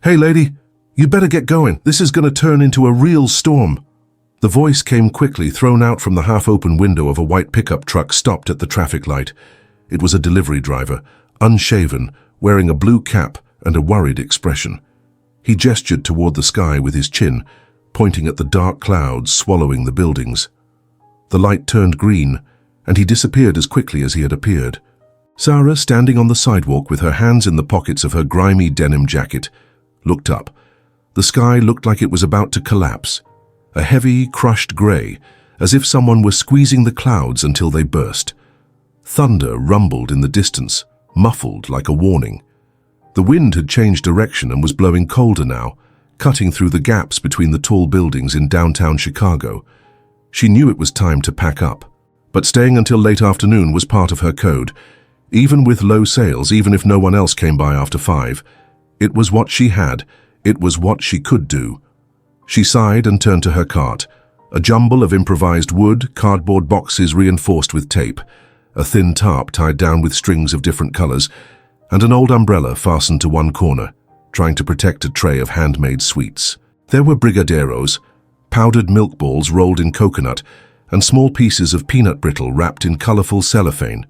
"Hey lady, you better get going. This is gonna turn into a real storm." The voice came quickly, thrown out from the half-open window of a white pickup truck stopped at the traffic light. It was a delivery driver, unshaven, wearing a blue cap and a worried expression. He gestured toward the sky with his chin, pointing at the dark clouds swallowing the buildings. The light turned green, and he disappeared as quickly as he had appeared. Sarah, standing on the sidewalk with her hands in the pockets of her grimy denim jacket, looked up. The sky looked like it was about to collapse, a heavy, crushed gray, as if someone were squeezing the clouds until they burst. Thunder rumbled in the distance, muffled like a warning. The wind had changed direction and was blowing colder now, cutting through the gaps between the tall buildings in downtown Chicago. She knew it was time to pack up, but staying until late afternoon was part of her code. Even with low sales, even if no one else came by after 5, it was what she had, it was what she could do. She sighed and turned to her cart, a jumble of improvised wood, cardboard boxes reinforced with tape, a thin tarp tied down with strings of different colors, and an old umbrella fastened to one corner, trying to protect a tray of handmade sweets. There were brigadeiros, powdered milk balls rolled in coconut, and small pieces of peanut brittle wrapped in colorful cellophane.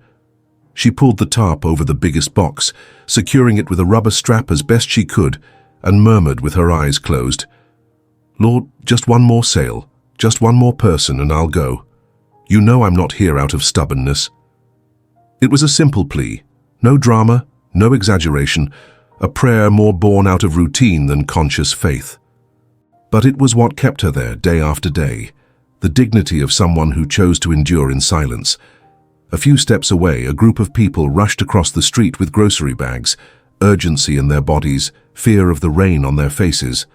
She pulled the tarp over the biggest box, securing it with a rubber strap as best she could, and murmured with her eyes closed, "Lord, just one more sale, just one more person, and I'll go. You know I'm not here out of stubbornness." It was a simple plea, no drama, no exaggeration, a prayer more born out of routine than conscious faith. But it was what kept her there day after day, the dignity of someone who chose to endure in silence. A few steps away, a group of people rushed across the street with grocery bags, urgency in their bodies, fear of the rain on their faces.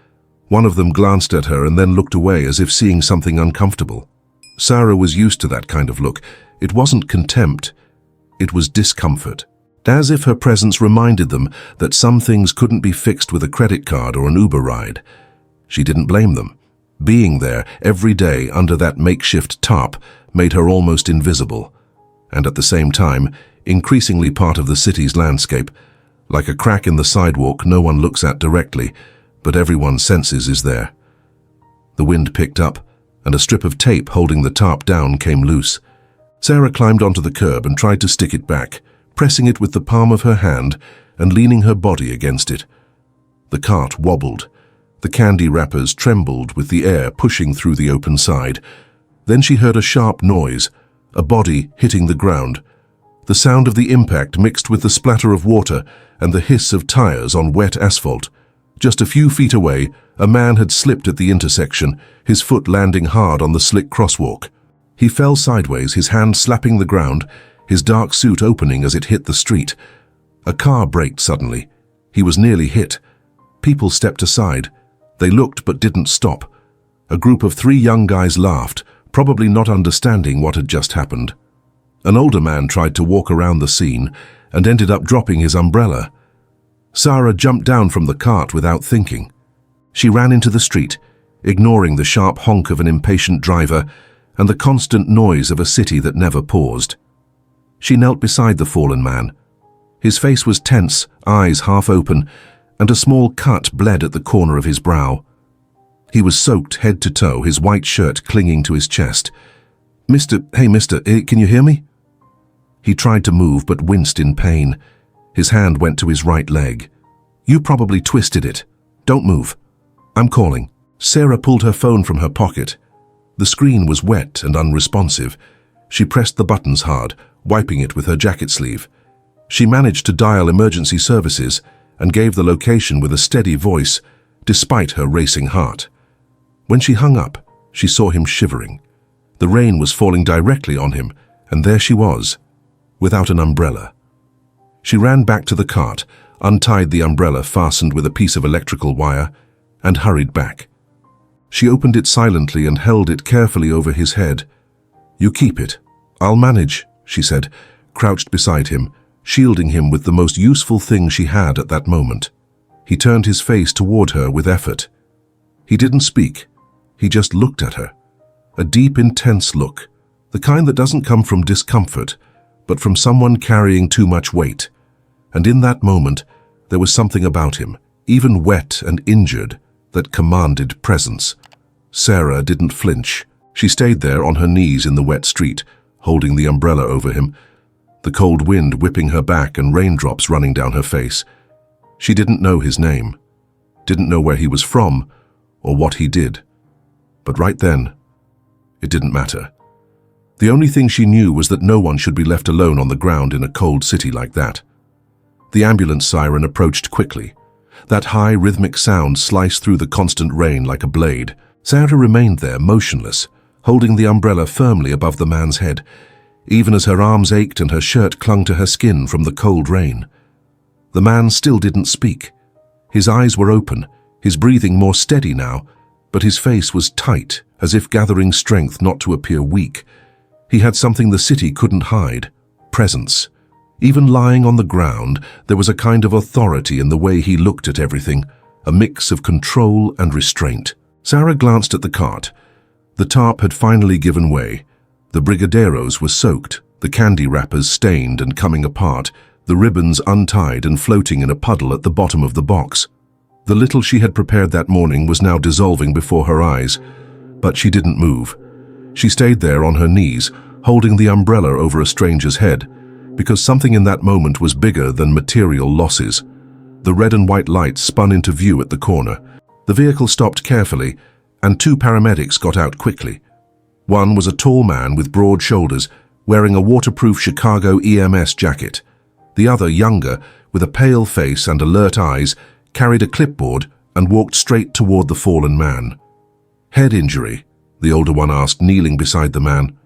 One of them glanced at her and then looked away as if seeing something uncomfortable. Sarah was used to that kind of look. It wasn't contempt, it was discomfort. As if her presence reminded them that some things couldn't be fixed with a credit card or an Uber ride. She didn't blame them. Being there every day under that makeshift tarp made her almost invisible, and at the same time, increasingly part of the city's landscape. Like a crack in the sidewalk no one looks at directly, but everyone senses is there. The wind picked up, and a strip of tape holding the tarp down came loose. Sarah climbed onto the curb and tried to stick it back, pressing it with the palm of her hand and leaning her body against it. The cart wobbled. The candy wrappers trembled with the air pushing through the open side. Then she heard a sharp noise, a body hitting the ground. The sound of the impact mixed with the splatter of water and the hiss of tires on wet asphalt. Just a few feet away, a man had slipped at the intersection, his foot landing hard on the slick crosswalk. He fell sideways, his hand slapping the ground, his dark suit opening as it hit the street. A car braked suddenly. He was nearly hit. People stepped aside. They looked but didn't stop. A group of 3 young guys laughed, probably not understanding what had just happened. An older man tried to walk around the scene and ended up dropping his umbrella. Sarah jumped down from the cart without thinking. She ran into the street, ignoring the sharp honk of an impatient driver and the constant noise of a city that never paused. She knelt beside the fallen man. His face was tense, eyes half open, and a small cut bled at the corner of his brow. He was soaked head to toe, his white shirt clinging to his chest. Hey mister, can you hear me?" He tried to move but winced in pain. His hand went to his right leg. "You probably twisted it. Don't move. I'm calling." Sarah pulled her phone from her pocket. The screen was wet and unresponsive. She pressed the buttons hard, wiping it with her jacket sleeve. She managed to dial emergency services and gave the location with a steady voice, despite her racing heart. When she hung up, she saw him shivering. The rain was falling directly on him, and there she was, without an umbrella. She ran back to the cart, untied the umbrella fastened with a piece of electrical wire, and hurried back. She opened it silently and held it carefully over his head. "You keep it. I'll manage," she said, crouched beside him, shielding him with the most useful thing she had at that moment. He turned his face toward her with effort. He didn't speak. He just looked at her. A deep, intense look, the kind that doesn't come from discomfort, but from someone carrying too much weight. And in that moment, there was something about him, even wet and injured, that commanded presence. Sarah didn't flinch. She stayed there on her knees in the wet street, holding the umbrella over him, the cold wind whipping her back and raindrops running down her face. She didn't know his name, didn't know where he was from or what he did. But right then, it didn't matter. The only thing she knew was that no one should be left alone on the ground in a cold city like that. The ambulance siren approached quickly. That high, rhythmic sound sliced through the constant rain like a blade. Sarah remained there, motionless, holding the umbrella firmly above the man's head, even as her arms ached and her shirt clung to her skin from the cold rain. The man still didn't speak. His eyes were open, his breathing more steady now, but his face was tight, as if gathering strength not to appear weak. He had something the city couldn't hide: presence. Even lying on the ground, there was a kind of authority in the way he looked at everything, a mix of control and restraint. Sarah glanced at the cart. The tarp had finally given way. The brigadeiros were soaked, the candy wrappers stained and coming apart, the ribbons untied and floating in a puddle at the bottom of the box. The little she had prepared that morning was now dissolving before her eyes, but she didn't move. She stayed there on her knees, holding the umbrella over a stranger's head, because something in that moment was bigger than material losses. The red and white lights spun into view at the corner. The vehicle stopped carefully, and two paramedics got out quickly. One was a tall man with broad shoulders, wearing a waterproof Chicago EMS jacket. The other, younger, with a pale face and alert eyes, carried a clipboard and walked straight toward the fallen man. "Head injury?" the older one asked, kneeling beside the man.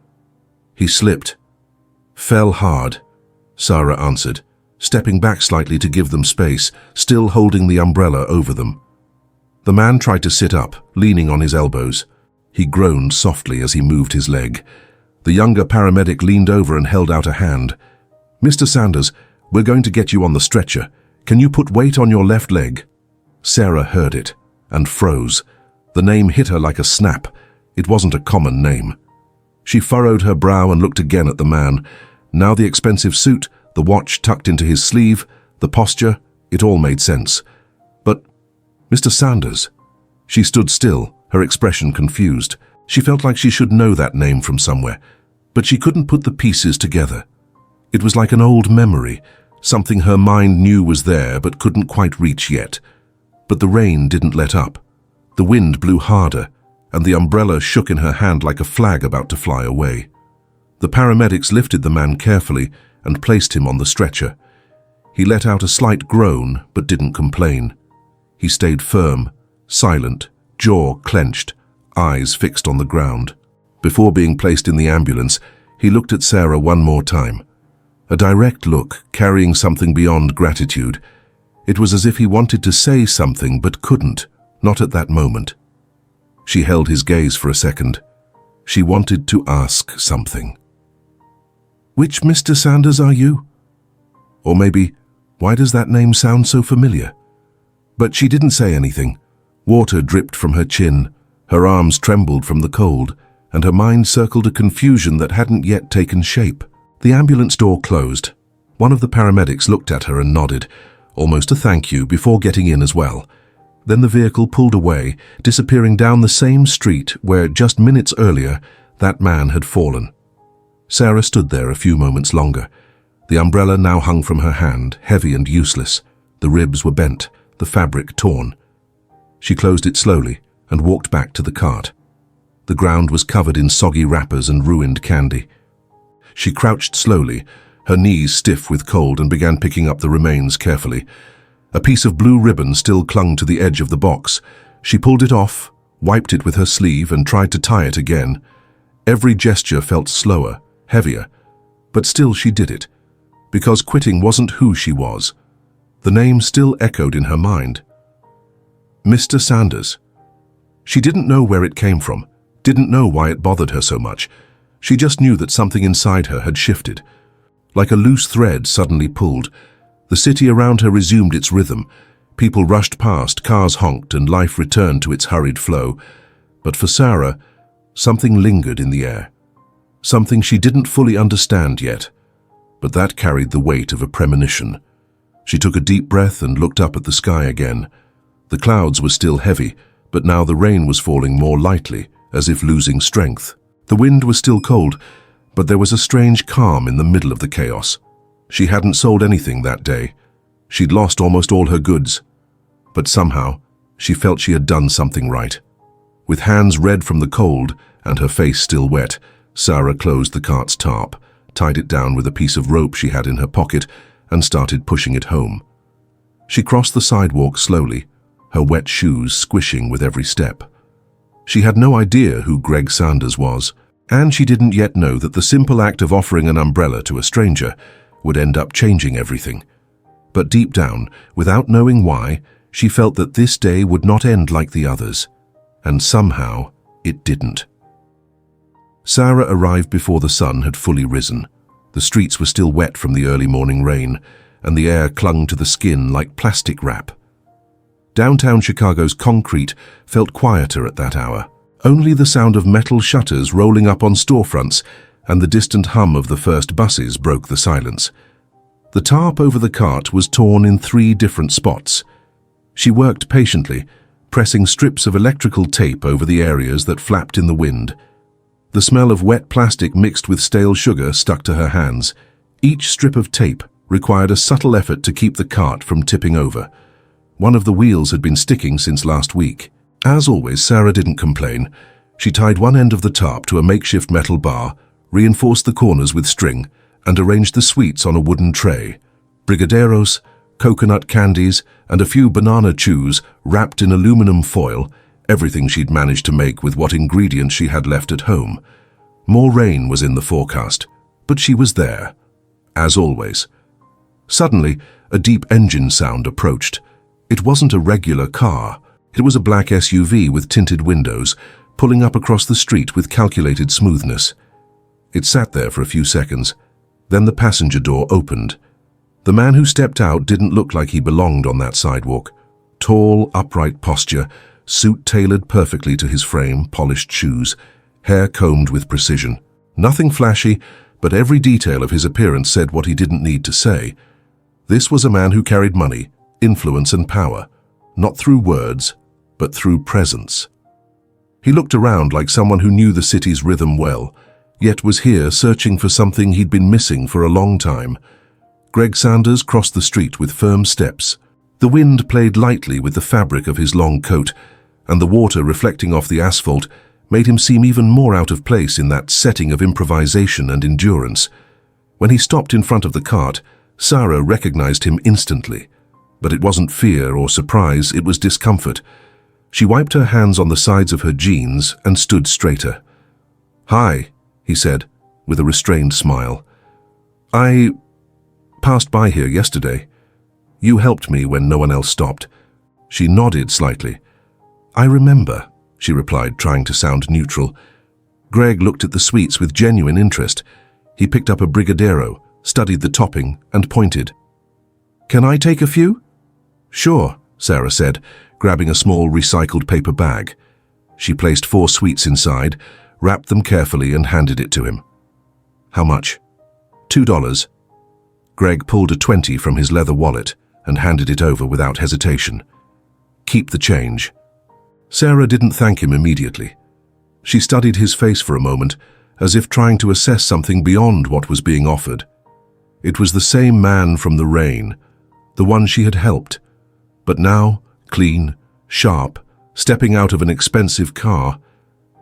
"He slipped. Fell hard," Sarah answered, stepping back slightly to give them space, still holding the umbrella over them. The man tried to sit up, leaning on his elbows. He groaned softly as he moved his leg. The younger paramedic leaned over and held out a hand. "Mr. Sanders, we're going to get you on the stretcher. Can you put weight on your left leg?" Sarah heard it and froze. The name hit her like a snap. It wasn't a common name. She furrowed her brow and looked again at the man. Now the expensive suit, the watch tucked into his sleeve, the posture, it all made sense. But, "Mr. Sanders." She stood still, her expression confused. She felt like she should know that name from somewhere, but she couldn't put the pieces together. It was like an old memory, something her mind knew was there but couldn't quite reach yet. But the rain didn't let up. The wind blew harder, and the umbrella shook in her hand like a flag about to fly away. The paramedics lifted the man carefully and placed him on the stretcher. He let out a slight groan but didn't complain. He stayed firm, silent, jaw clenched, eyes fixed on the ground. Before being placed in the ambulance, he looked at Sarah one more time. A direct look, carrying something beyond gratitude. It was as if he wanted to say something but couldn't, not at that moment. She held his gaze for a second. She wanted to ask something. "Which Mr. Sanders are you?" Or maybe, "Why does that name sound so familiar?" But she didn't say anything. Water dripped from her chin, her arms trembled from the cold, and her mind circled a confusion that hadn't yet taken shape. The ambulance door closed. One of the paramedics looked at her and nodded, almost a thank you, before getting in as well. Then the vehicle pulled away, disappearing down the same street where, just minutes earlier, that man had fallen. Sarah stood there a few moments longer. The umbrella now hung from her hand, heavy and useless. The ribs were bent, the fabric torn. She closed it slowly and walked back to the cart. The ground was covered in soggy wrappers and ruined candy. She crouched slowly, her knees stiff with cold, and began picking up the remains carefully. A piece of blue ribbon still clung to the edge of the box. She pulled it off, wiped it with her sleeve, and tried to tie it again. Every gesture felt slower, heavier, but still she did it, because quitting wasn't who she was. The name still echoed in her mind. Mr. Sanders. She didn't know where it came from, didn't know why it bothered her so much. She just knew that something inside her had shifted. Like a loose thread suddenly pulled, the city around her resumed its rhythm. People rushed past, cars honked, and life returned to its hurried flow. But for Sarah, something lingered in the air. Something she didn't fully understand yet, but that carried the weight of a premonition. She took a deep breath and looked up at the sky again. The clouds were still heavy, but now the rain was falling more lightly, as if losing strength. The wind was still cold, but there was a strange calm in the middle of the chaos. She hadn't sold anything that day. She'd lost almost all her goods. But somehow, she felt she had done something right. With hands red from the cold and her face still wet, Sarah closed the cart's tarp, tied it down with a piece of rope she had in her pocket, and started pushing it home. She crossed the sidewalk slowly, her wet shoes squishing with every step. She had no idea who Greg Sanders was, and she didn't yet know that the simple act of offering an umbrella to a stranger would end up changing everything. But deep down, without knowing why, she felt that this day would not end like the others, and somehow it didn't. Sarah arrived before the sun had fully risen. The streets were still wet from the early morning rain, and the air clung to the skin like plastic wrap. Downtown Chicago's concrete felt quieter at that hour. Only the sound of metal shutters rolling up on storefronts and the distant hum of the first buses broke the silence. The tarp over the cart was torn in 3 different spots. She worked patiently, pressing strips of electrical tape over the areas that flapped in the wind. The smell of wet plastic mixed with stale sugar stuck to her hands. Each strip of tape required a subtle effort to keep the cart from tipping over. One of the wheels had been sticking since last week. As always, Sarah didn't complain. She tied one end of the tarp to a makeshift metal bar, reinforced the corners with string, and arranged the sweets on a wooden tray. Brigadeiros, coconut candies, and a few banana chews wrapped in aluminum foil, everything she'd managed to make with what ingredients she had left at home. More rain was in the forecast, but she was there, as always. Suddenly, a deep engine sound approached. It wasn't a regular car. It was a black SUV with tinted windows, pulling up across the street with calculated smoothness. It sat there for a few seconds. Then the passenger door opened. The man who stepped out didn't look like he belonged on that sidewalk. Tall, upright posture, suit tailored perfectly to his frame, polished shoes, hair combed with precision. Nothing flashy, but every detail of his appearance said what he didn't need to say. This was a man who carried money, influence and power, not through words, but through presence. He looked around like someone who knew the city's rhythm well, yet was here searching for something he'd been missing for a long time. Greg Sanders crossed the street with firm steps. The wind played lightly with the fabric of his long coat, and the water reflecting off the asphalt made him seem even more out of place in that setting of improvisation and endurance. When he stopped in front of the cart, Sarah recognized him instantly. But it wasn't fear or surprise, it was discomfort. She wiped her hands on the sides of her jeans and stood straighter. "Hi," he said, with a restrained smile. "I passed by here yesterday. You helped me when no one else stopped." She nodded slightly. "I remember," she replied, trying to sound neutral. Greg looked at the sweets with genuine interest. He picked up a brigadeiro, studied the topping, and pointed. "Can I take a few?" "Sure," Sarah said, grabbing a small recycled paper bag. She placed 4 sweets inside, wrapped them carefully, and handed it to him. "How much?" $2. Greg pulled a 20 from his leather wallet and handed it over without hesitation. "Keep the change." Sarah didn't thank him immediately. She studied his face for a moment, as if trying to assess something beyond what was being offered. It was the same man from the rain, the one she had helped, but now, clean, sharp, stepping out of an expensive car,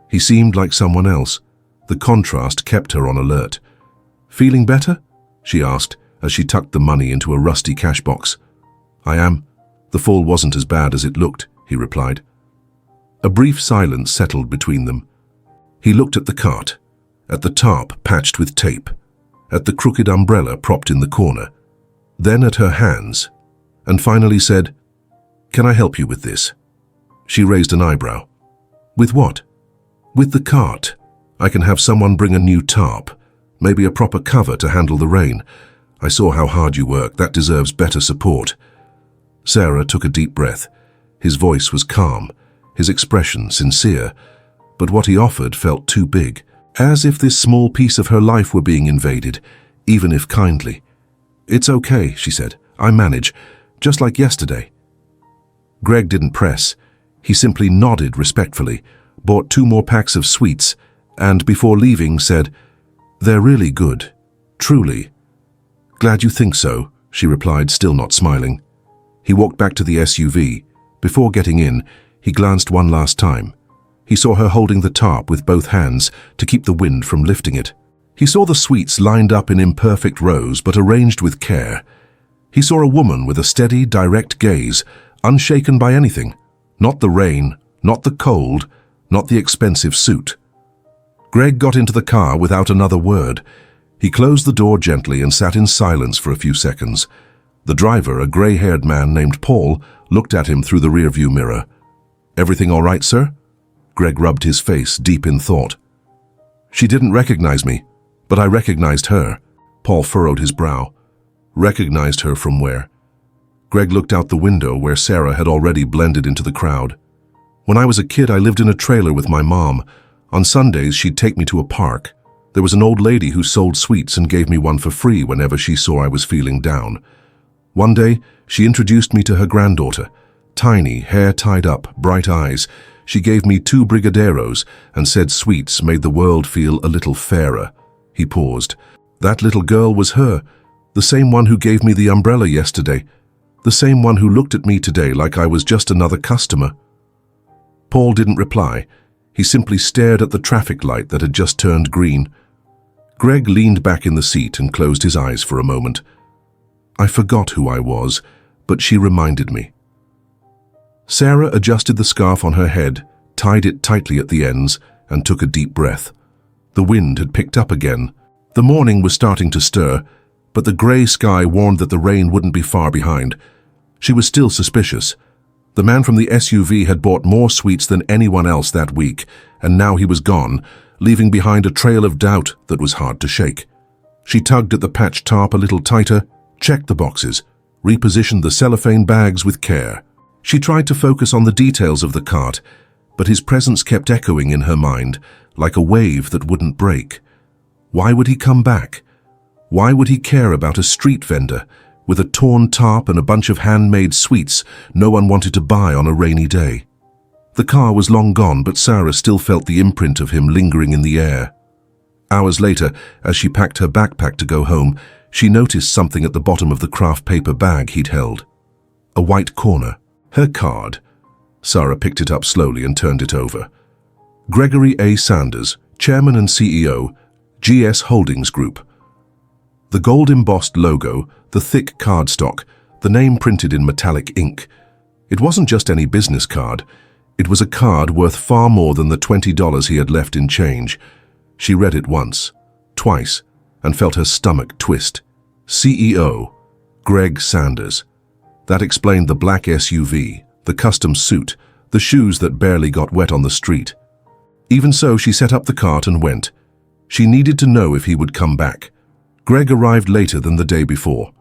he seemed like someone else. The contrast kept her on alert. "Feeling better?" she asked, as she tucked the money into a rusty cash box. "I am. The fall wasn't as bad as it looked," he replied. A brief silence settled between them. He looked at the cart, at the tarp patched with tape, at the crooked umbrella propped in the corner, then at her hands, and finally said, "Can I help you with this?" She raised an eyebrow. "With what?" "With the cart. I can have someone bring a new tarp, maybe a proper cover to handle the rain. I saw how hard you work. That deserves better support." Sarah took a deep breath. His voice was calm, his expression sincere, but what he offered felt too big, as if this small piece of her life were being invaded, even if kindly. "It's okay," she said. "I manage, just like yesterday." Greg didn't press. He simply nodded respectfully, bought 2 more packs of sweets, and before leaving said, "They're really good. Truly." "Glad you think so," she replied, still not smiling. He walked back to the SUV. Before getting in, he glanced one last time. He saw her holding the tarp with both hands to keep the wind from lifting it. He saw the sweets lined up in imperfect rows but arranged with care. He saw a woman with a steady, direct gaze, unshaken by anything. Not the rain, not the cold, not the expensive suit. Greg got into the car without another word. He closed the door gently and sat in silence for a few seconds. The driver, a grey-haired man named Paul, looked at him through the rearview mirror. "Everything all right, sir?" Greg rubbed his face, deep in thought. "She didn't recognize me, but I recognized her." Paul furrowed his brow. "Recognized her from where?" Greg looked out the window where Sarah had already blended into the crowd. "When I was a kid, I lived in a trailer with my mom. On Sundays, she'd take me to a park. There was an old lady who sold sweets and gave me one for free whenever she saw I was feeling down. One day, she introduced me to her granddaughter. Tiny, hair tied up, bright eyes. She gave me 2 brigadeiros and said sweets made the world feel a little fairer." He paused. "That little girl was her, the same one who gave me the umbrella yesterday, the same one who looked at me today like I was just another customer." Paul didn't reply. He simply stared at the traffic light that had just turned green. Greg leaned back in the seat and closed his eyes for a moment. "I forgot who I was, but she reminded me." Sarah adjusted the scarf on her head, tied it tightly at the ends, and took a deep breath. The wind had picked up again. The morning was starting to stir, but the grey sky warned that the rain wouldn't be far behind. She was still suspicious. The man from the SUV had bought more sweets than anyone else that week, and now he was gone, leaving behind a trail of doubt that was hard to shake. She tugged at the patched tarp a little tighter, checked the boxes, repositioned the cellophane bags with care. She tried to focus on the details of the cart, but his presence kept echoing in her mind, like a wave that wouldn't break. Why would he come back? Why would he care about a street vendor with a torn tarp and a bunch of handmade sweets no one wanted to buy on a rainy day? The car was long gone, but Sarah still felt the imprint of him lingering in the air. Hours later, as she packed her backpack to go home, she noticed something at the bottom of the craft paper bag he'd held. A white corner. Her card. Sarah picked it up slowly and turned it over. Gregory A. Sanders, Chairman and CEO, GS Holdings Group. The gold-embossed logo, the thick cardstock, the name printed in metallic ink. It wasn't just any business card. It was a card worth far more than the $20 he had left in change. She read it once, twice, and felt her stomach twist. CEO, Greg Sanders. That explained the black SUV, the custom suit, the shoes that barely got wet on the street. Even so, she set up the cart and went. She needed to know if he would come back. Greg arrived later than the day before.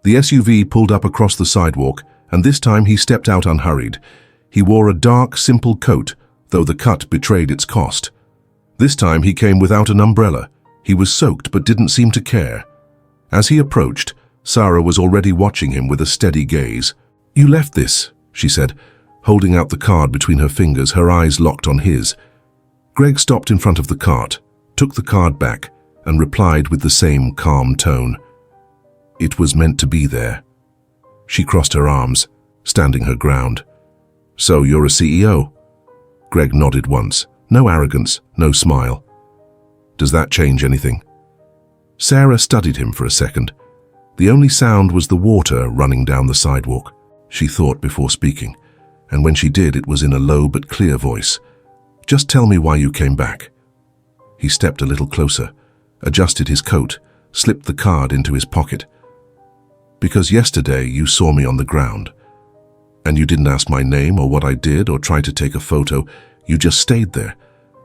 The SUV pulled up across the sidewalk, and this time he stepped out unhurried. He wore a dark, simple coat, though the cut betrayed its cost. This time he came without an umbrella. He was soaked but didn't seem to care. As he approached, Sarah was already watching him with a steady gaze. "You left this," she said, holding out the card between her fingers, her eyes locked on his. Greg stopped in front of the cart, took the card back, and replied with the same calm tone. "It was meant to be there." She crossed her arms, standing her ground. "So you're a CEO?" Greg nodded once. No arrogance, no smile. "Does that change anything?" Sarah studied him for a second. The only sound was the water running down the sidewalk. She thought before speaking, and when she did, it was in a low but clear voice. "Just tell me why you came back." He stepped a little closer, adjusted his coat, slipped the card into his pocket. "Because yesterday you saw me on the ground, and you didn't ask my name or what I did or try to take a photo. You just stayed there,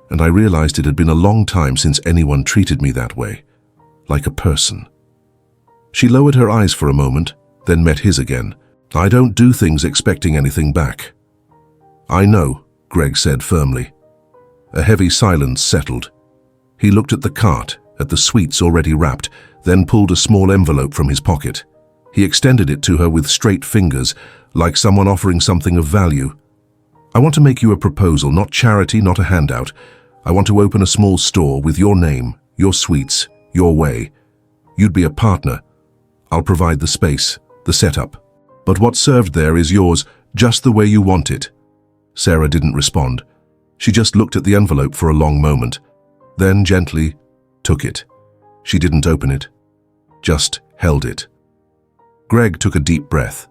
and I realized it had been a long time since anyone treated me that way, like a person." She lowered her eyes for a moment, then met his again. "I don't do things expecting anything back." "I know," Greg said firmly. A heavy silence settled. He looked at the cart, at the sweets already wrapped, then pulled a small envelope from his pocket. He extended it to her with straight fingers, like someone offering something of value. "I want to make you a proposal, not charity, not a handout. I want to open a small store with your name, your sweets, your way. You'd be a partner. I'll provide the space, the setup. But what's served there is yours, just the way you want it." Sarah didn't respond. She just looked at the envelope for a long moment, then gently took it. She didn't open it, just held it. Greg took a deep breath.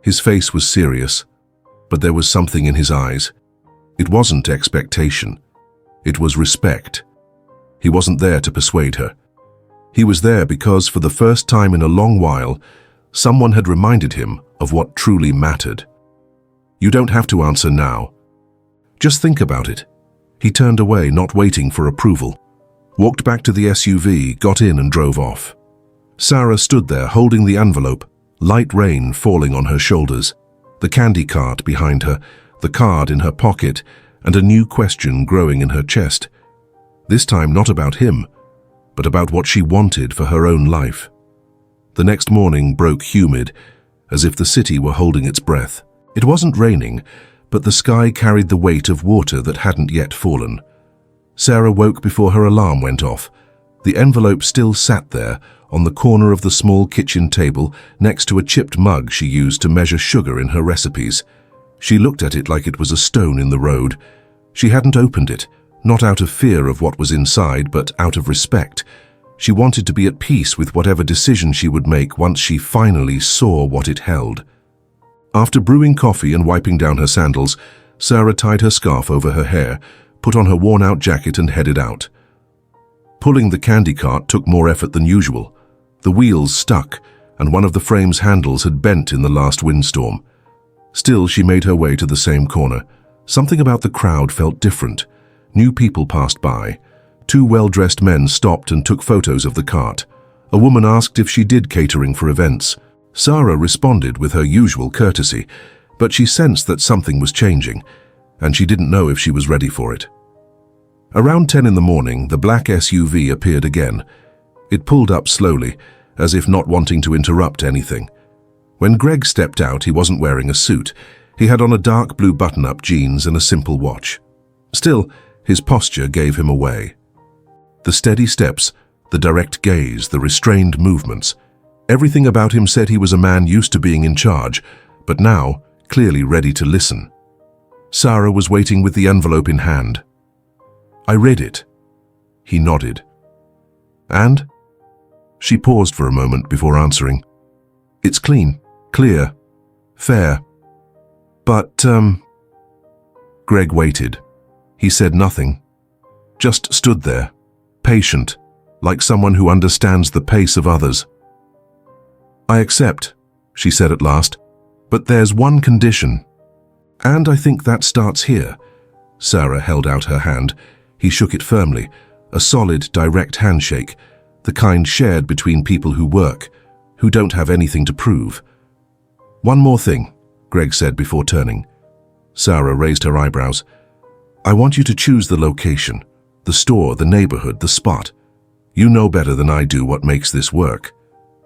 His face was serious, but there was something in his eyes. It wasn't expectation. It was respect. He wasn't there to persuade her. He was there because, for the first time in a long while, someone had reminded him of what truly mattered. "You don't have to answer now. Just think about it." He turned away, not waiting for approval. Walked back to the SUV, got in and drove off. Sarah stood there holding the envelope, light rain falling on her shoulders, the candy cart behind her, the card in her pocket, and a new question growing in her chest. This time not about him, but about what she wanted for her own life. The next morning broke humid, as if the city were holding its breath. It wasn't raining, but the sky carried the weight of water that hadn't yet fallen. Sarah woke before her alarm went off. The envelope still sat there, on the corner of the small kitchen table, next to a chipped mug she used to measure sugar in her recipes. She looked at it like it was a stone in the road. She hadn't opened it, not out of fear of what was inside, but out of respect. She wanted to be at peace with whatever decision she would make once she finally saw what it held. After brewing coffee and wiping down her sandals, Sarah tied her scarf over her hair, put on her worn-out jacket and headed out. Pulling the candy cart took more effort than usual. The wheels stuck, and one of the frame's handles had bent in the last windstorm. Still, she made her way to the same corner. Something about the crowd felt different. New people passed by. Two well-dressed men stopped and took photos of the cart. A woman asked if she did catering for events. Sarah responded with her usual courtesy, but she sensed that something was changing, and she didn't know if she was ready for it. Around 10 in the morning, the black SUV appeared again. It pulled up slowly, as if not wanting to interrupt anything. When Greg stepped out, he wasn't wearing a suit. He had on a dark blue button-up jeans and a simple watch. Still, his posture gave him away. The steady steps, the direct gaze, the restrained movements. Everything about him said he was a man used to being in charge, but now clearly ready to listen. Sarah was waiting with the envelope in hand. "I read it." He nodded. "And?" She paused for a moment before answering. "It's clean, clear, fair. But, Greg waited. He said nothing. Just stood there, patient, like someone who understands the pace of others. "I accept," she said at last, "but there's one condition. And I think that starts here." Sarah held out her hand. He shook it firmly, a solid, direct handshake, the kind shared between people who work, who don't have anything to prove. "One more thing," Greg said before turning. Sarah raised her eyebrows. "I want you to choose the location, the store, the neighborhood, the spot. You know better than I do what makes this work."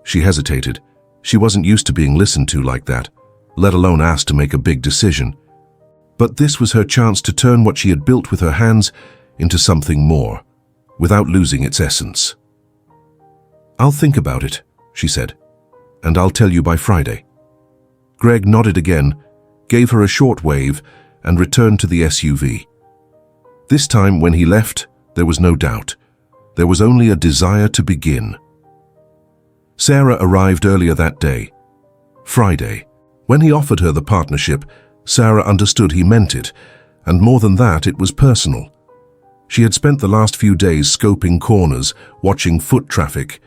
She hesitated. She wasn't used to being listened to like that, let alone asked to make a big decision. But this was her chance to turn what she had built with her hands into something more, without losing its essence. "I'll think about it," she said, "and I'll tell you by Friday." Greg nodded again, gave her a short wave, and returned to the SUV. This time, when he left, there was no doubt. There was only a desire to begin. Sarah arrived earlier that day, Friday. When he offered her the partnership, Sarah understood he meant it, and more than that, it was personal. She had spent the last few days scoping corners, watching foot traffic.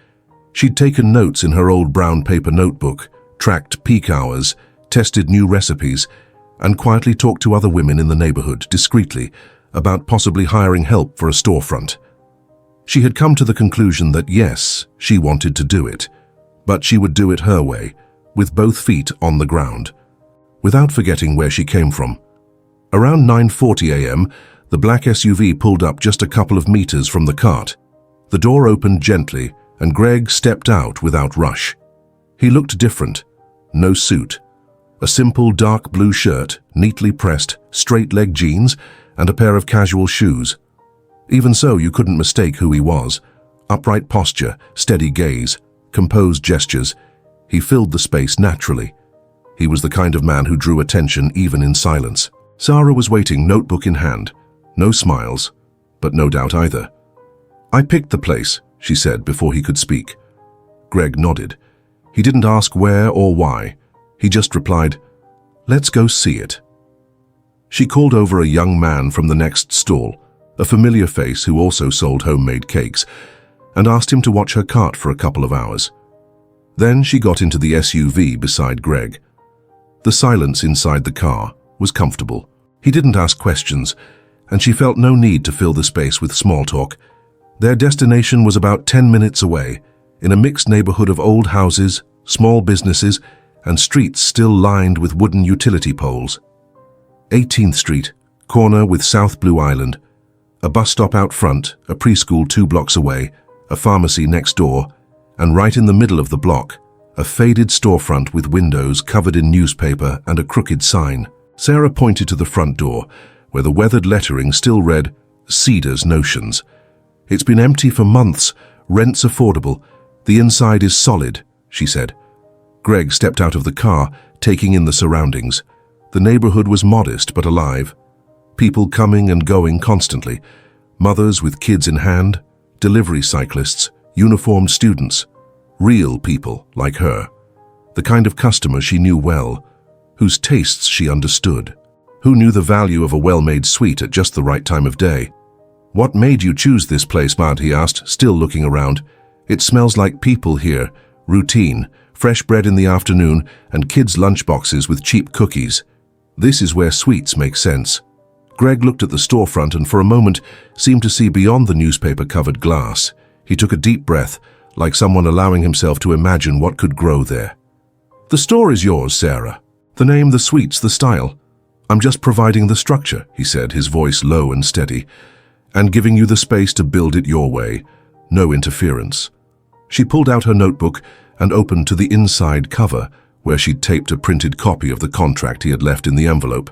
She'd taken notes in her old brown paper notebook, tracked peak hours, tested new recipes, and quietly talked to other women in the neighborhood, discreetly, about possibly hiring help for a storefront. She had come to the conclusion that yes, she wanted to do it, but she would do it her way, with both feet on the ground, without forgetting where she came from. Around 9:40 a.m., the black SUV pulled up just a couple of meters from the cart. The door opened gently, and Greg stepped out without rush. He looked different. No suit. A simple dark blue shirt, neatly pressed, straight-leg jeans, and a pair of casual shoes. Even so, you couldn't mistake who he was. Upright posture, steady gaze, composed gestures. He filled the space naturally. He was the kind of man who drew attention even in silence. Sarah was waiting, notebook in hand. No smiles, but no doubt either. "I picked the place," she said before he could speak. Greg nodded. He didn't ask where or why. He just replied, "Let's go see it." She called over a young man from the next stall, a familiar face who also sold homemade cakes, and asked him to watch her cart for a couple of hours. Then she got into the SUV beside Greg. The silence inside the car was comfortable. He didn't ask questions, and she felt no need to fill the space with small talk. Their destination was about 10 minutes away, in a mixed neighborhood of old houses, small businesses, and streets still lined with wooden utility poles. 18th Street, corner with South Blue Island. A bus stop out front, a preschool 2 blocks away, a pharmacy next door, and right in the middle of the block, a faded storefront with windows covered in newspaper and a crooked sign. Sarah pointed to the front door, where the weathered lettering still read, "Cedars Notions." "It's been empty for months, rent's affordable, the inside is solid," she said. Greg stepped out of the car, taking in the surroundings. The neighborhood was modest but alive. People coming and going constantly. Mothers with kids in hand, delivery cyclists, uniformed students. Real people like her. The kind of customer she knew well, whose tastes she understood. Who knew the value of a well-made sweet at just the right time of day. "What made you choose this place, Mad?" he asked, still looking around. "It smells like people here. Routine. Fresh bread in the afternoon and kids' lunchboxes with cheap cookies. This is where sweets make sense." Greg looked at the storefront and for a moment seemed to see beyond the newspaper-covered glass. He took a deep breath, like someone allowing himself to imagine what could grow there. "The store is yours, Sarah. The name, the sweets, the style. I'm just providing the structure," he said, his voice low and steady, "and giving you the space to build it your way. No interference." She pulled out her notebook and opened to the inside cover, where she'd taped a printed copy of the contract he had left in the envelope.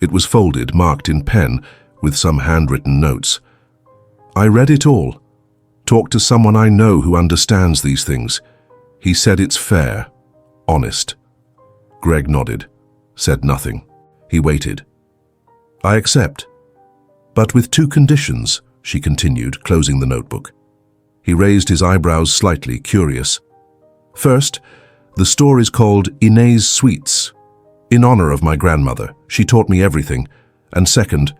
It was folded, marked in pen, with some handwritten notes. "I read it all. Talk to someone I know who understands these things. He said it's fair, honest." Greg nodded, said nothing. He waited. "I accept. But with 2 conditions," she continued, closing the notebook. He raised his eyebrows slightly, curious. "First, the store is called Inez Sweets, in honor of my grandmother. She taught me everything. And second,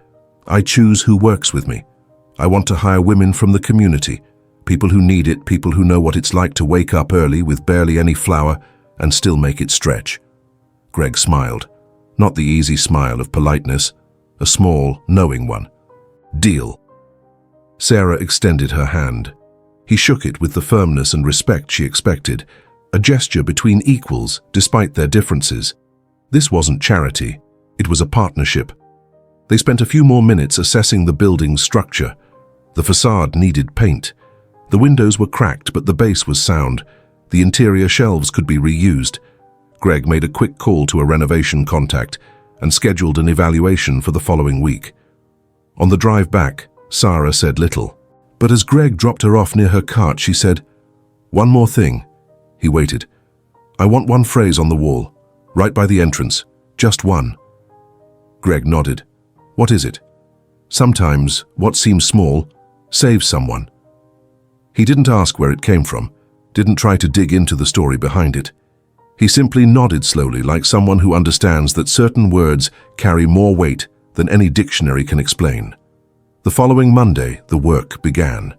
I choose who works with me. I want to hire women from the community, people who need it, people who know what it's like to wake up early with barely any flour and still make it stretch." Greg smiled, not the easy smile of politeness, a small, knowing one. "Deal." Sarah extended her hand. He shook it with the firmness and respect she expected, a gesture between equals despite their differences. This wasn't charity, it was a partnership. They spent a few more minutes assessing the building's structure. The facade needed paint. The windows were cracked, but the base was sound. The interior shelves could be reused. Greg made a quick call to a renovation contact and scheduled an evaluation for the following week. On the drive back, Sarah said little. But as Greg dropped her off near her cart, she said, "One more thing." He waited. "I want one phrase on the wall, right by the entrance, just one." Greg nodded. "What is it?" "Sometimes what seems small saves someone." He didn't ask where it came from, didn't try to dig into the story behind it. He simply nodded slowly, like someone who understands that certain words carry more weight than any dictionary can explain. The following Monday, the work began.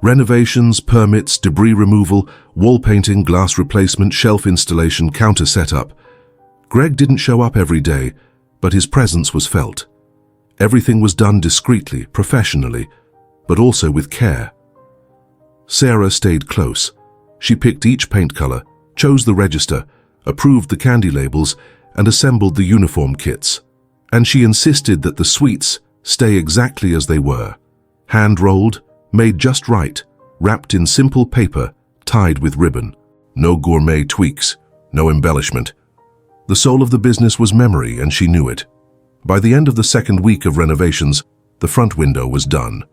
Renovations, permits, debris removal, wall painting, glass replacement, shelf installation, counter setup. Greg didn't show up every day, but his presence was felt. Everything was done discreetly, professionally, but also with care. Sarah stayed close. She picked each paint color, chose the register, approved the candy labels, and assembled the uniform kits. And she insisted that the sweets stay exactly as they were. Hand-rolled, made just right, wrapped in simple paper, tied with ribbon. No gourmet tweaks, no embellishment. The soul of the business was memory, and she knew it. By the end of the second week of renovations, the front window was done.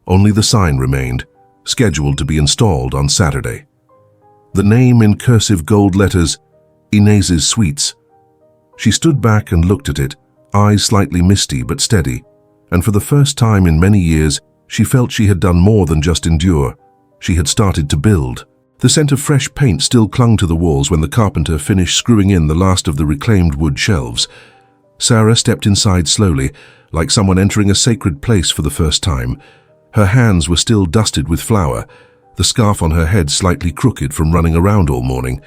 Only the sign remained, scheduled to be installed on Saturday. The name in cursive gold letters, Inez's Sweets. She stood back and looked at it, eyes slightly misty but steady, and for the first time in many years, she felt she had done more than just endure. She had started to build. The scent of fresh paint still clung to the walls when the carpenter finished screwing in the last of the reclaimed wood shelves. Sarah stepped inside slowly, like someone entering a sacred place for the first time. Her hands were still dusted with flour, the scarf on her head slightly crooked from running around all morning,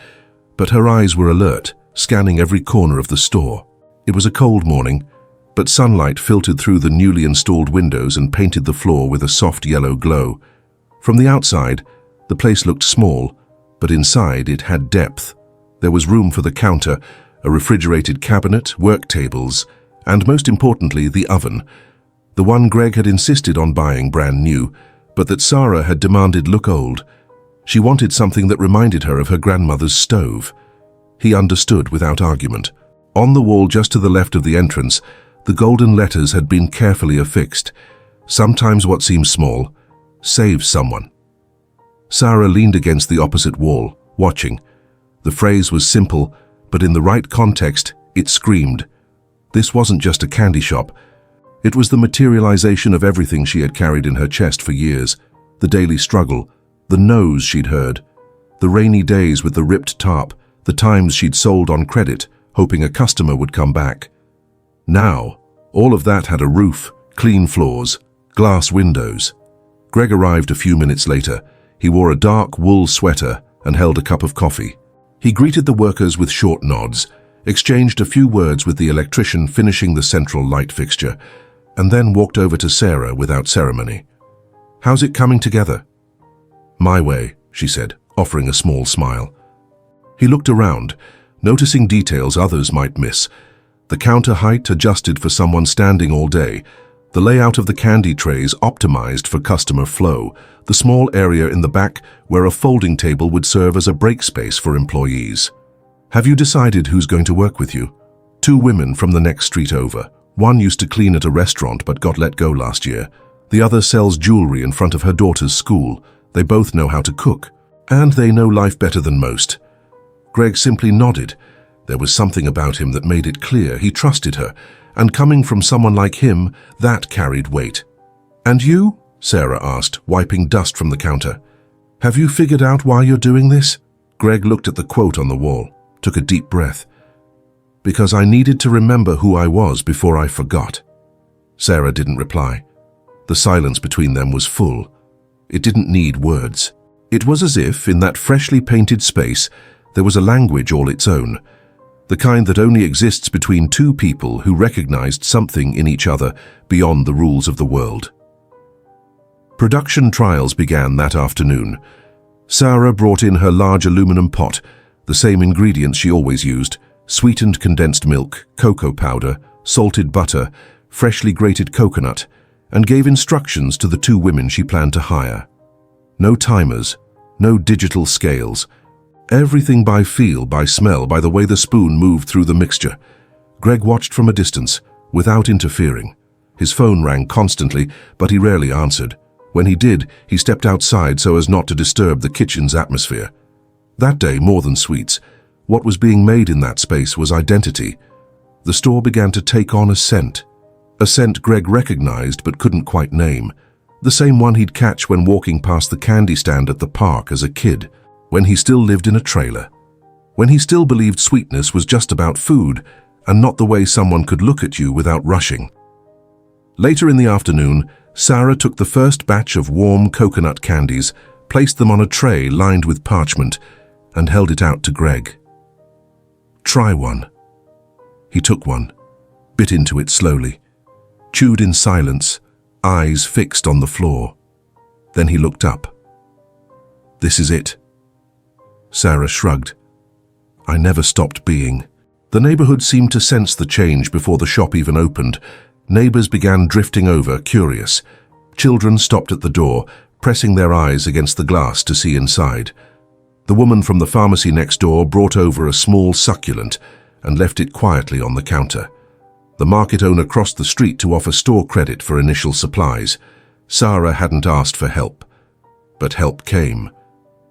but her eyes were alert, scanning every corner of the store. It was a cold morning, but sunlight filtered through the newly installed windows and painted the floor with a soft yellow glow. From the outside, the place looked small, but inside it had depth. There was room for the counter, a refrigerated cabinet, work tables, and most importantly, the oven. The one Greg had insisted on buying brand new, but that Sarah had demanded look old. She wanted something that reminded her of her grandmother's stove. He understood without argument. On the wall just to the left of the entrance, the golden letters had been carefully affixed. Sometimes what seems small saves someone. Sarah leaned against the opposite wall, watching. The phrase was simple, but in the right context, it screamed. This wasn't just a candy shop. It was the materialization of everything she had carried in her chest for years. The daily struggle, the no's she'd heard, the rainy days with the ripped tarp, the times she'd sold on credit, hoping a customer would come back. Now, all of that had a roof, clean floors, glass windows. Greg arrived a few minutes later. He wore a dark wool sweater and held a cup of coffee. He greeted the workers with short nods, exchanged a few words with the electrician finishing the central light fixture, and then walked over to Sarah without ceremony. "How's it coming together?" "My way," she said, offering a small smile. He looked around, noticing details others might miss. The counter height adjusted for someone standing all day, the layout of the candy trays optimized for customer flow, the small area in the back where a folding table would serve as a break space for employees. "Have you decided who's going to work with you?" "Two women from the next street over. One used to clean at a restaurant but got let go last year. The other sells jewelry in front of her daughter's school. They both know how to cook, and they know life better than most." Greg simply nodded. There was something about him that made it clear he trusted her, and coming from someone like him, that carried weight. "And you?" Sarah asked, wiping dust from the counter. "Have you figured out why you're doing this?" Greg looked at the quote on the wall, took a deep breath. "Because I needed to remember who I was before I forgot." Sarah didn't reply. The silence between them was full. It didn't need words. It was as if, in that freshly painted space, there was a language all its own, the kind that only exists between two people who recognized something in each other beyond the rules of the world. Production trials began that afternoon. Sarah brought in her large aluminum pot, the same ingredients she always used: sweetened condensed milk, cocoa powder, salted butter, freshly grated coconut, and gave instructions to the two women she planned to hire. No timers, no digital scales. Everything by feel, by smell, by the way the spoon moved through the mixture. Greg watched from a distance, without interfering. His phone rang constantly, but he rarely answered. When he did, he stepped outside so as not to disturb the kitchen's atmosphere. That day, more than sweets, what was being made in that space was identity. The store began to take on a scent Greg recognized but couldn't quite name, the same one he'd catch when walking past the candy stand at the park as a kid, when he still lived in a trailer, when he still believed sweetness was just about food and not the way someone could look at you without rushing. Later in the afternoon, Sarah took the first batch of warm coconut candies, placed them on a tray lined with parchment, and held it out to Greg. "Try one." He took one, bit into it slowly, chewed in silence, eyes fixed on the floor. Then he looked up. "This is it." Sarah shrugged. "I never stopped being." The neighborhood seemed to sense the change before the shop even opened. Neighbors began drifting over, curious. Children stopped at the door, pressing their eyes against the glass to see inside. The woman from the pharmacy next door brought over a small succulent and left it quietly on the counter. The market owner crossed the street to offer store credit for initial supplies. Sarah hadn't asked for help, but help came,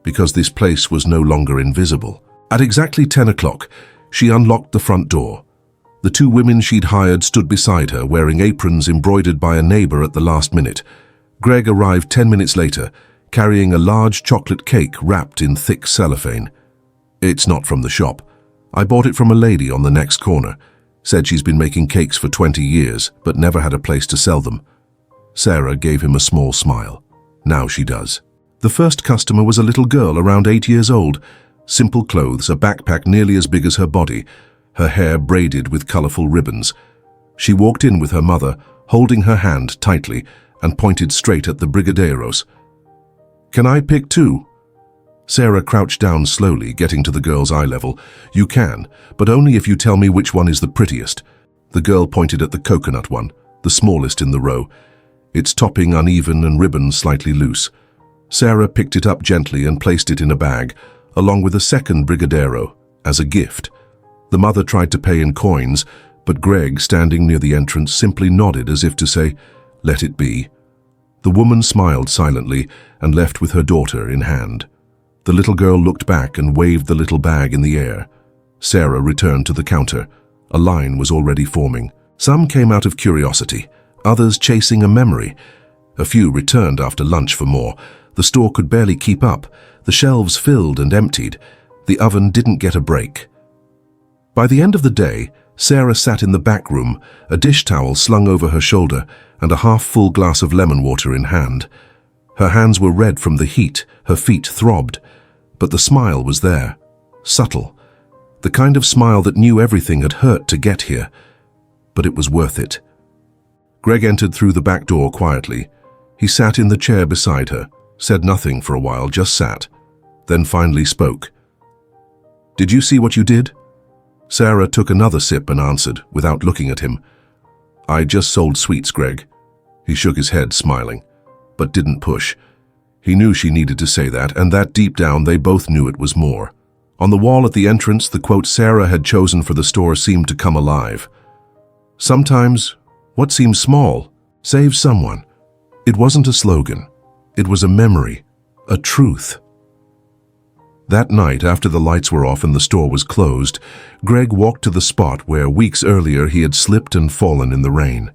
because this place was no longer invisible. At exactly 10 o'clock, she unlocked the front door. The two women she'd hired stood beside her, wearing aprons embroidered by a neighbor at the last minute. Greg arrived 10 minutes later, carrying a large chocolate cake wrapped in thick cellophane. "It's not from the shop. I bought it from a lady on the next corner. Said she's been making cakes for 20 years, but never had a place to sell them." Sarah gave him a small smile. Now she does. The first customer was a little girl around 8 years old. Simple clothes, a backpack nearly as big as her body, her hair braided with colorful ribbons. She walked in with her mother, holding her hand tightly, and pointed straight at the brigadeiros. "Can I pick two?" Sarah crouched down slowly, getting to the girl's eye level. "You can, but only if you tell me which one is the prettiest." The girl pointed at the coconut one, the smallest in the row, its topping uneven and ribbon slightly loose. Sarah picked it up gently and placed it in a bag, along with a second brigadeiro, as a gift. The mother tried to pay in coins, but Greg, standing near the entrance, simply nodded as if to say, "Let it be." The woman smiled silently and left with her daughter in hand. The little girl looked back and waved the little bag in the air. Sarah returned to the counter. A line was already forming. Some came out of curiosity, others chasing a memory. A few returned after lunch for more. The store could barely keep up. The shelves filled and emptied. The oven didn't get a break. By the end of the day, Sarah sat in the back room, a dish towel slung over her shoulder and a half-full glass of lemon water in hand. Her hands were red from the heat, her feet throbbed, but the smile was there, subtle, the kind of smile that knew everything had hurt to get here, but it was worth it. Greg entered through the back door quietly. He sat in the chair beside her, said nothing for a while, just sat, then finally spoke. "Did you see what you did?" Sarah took another sip and answered, without looking at him. "I just sold sweets, Greg." He shook his head, smiling, but didn't push. He knew she needed to say that, and that deep down they both knew it was more. On the wall at the entrance, the quote Sarah had chosen for the store seemed to come alive. "Sometimes, what seems small saves someone." It wasn't a slogan. It was a memory, a truth. That night, after the lights were off and the store was closed, Greg walked to the spot where weeks earlier he had slipped and fallen in the rain.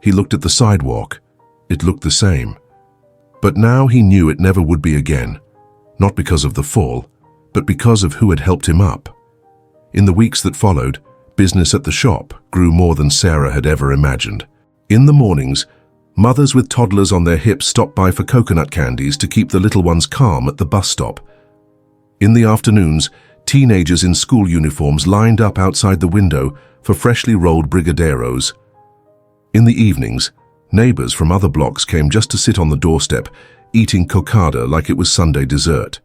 He looked at the sidewalk. It looked the same. But now he knew it never would be again, not because of the fall, but because of who had helped him up. In the weeks that followed, business at the shop grew more than Sarah had ever imagined. In the mornings, mothers with toddlers on their hips stopped by for coconut candies to keep the little ones calm at the bus stop. In the afternoons, teenagers in school uniforms lined up outside the window for freshly rolled brigadeiros. In the evenings, neighbors from other blocks came just to sit on the doorstep, eating cocada like it was Sunday dessert.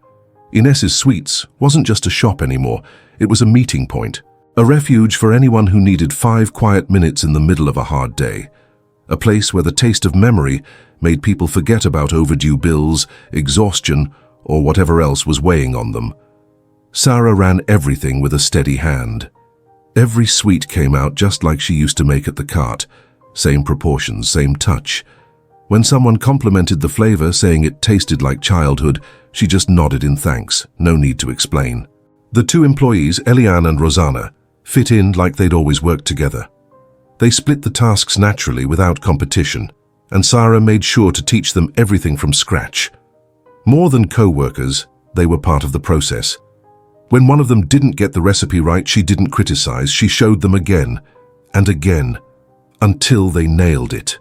Inez's Sweets wasn't just a shop anymore, it was a meeting point, a refuge for anyone who needed 5 quiet minutes in the middle of a hard day. A place where the taste of memory made people forget about overdue bills, exhaustion, or whatever else was weighing on them. Sarah ran everything with a steady hand. Every sweet came out just like she used to make at the cart, same proportions, same touch. When someone complimented the flavor, saying it tasted like childhood, she just nodded in thanks, no need to explain. The two employees, Eliane and Rosanna, fit in like they'd always worked together. They split the tasks naturally without competition, and Sarah made sure to teach them everything from scratch. More than co-workers, they were part of the process. When one of them didn't get the recipe right, she didn't criticize, she showed them again and again, until they nailed it.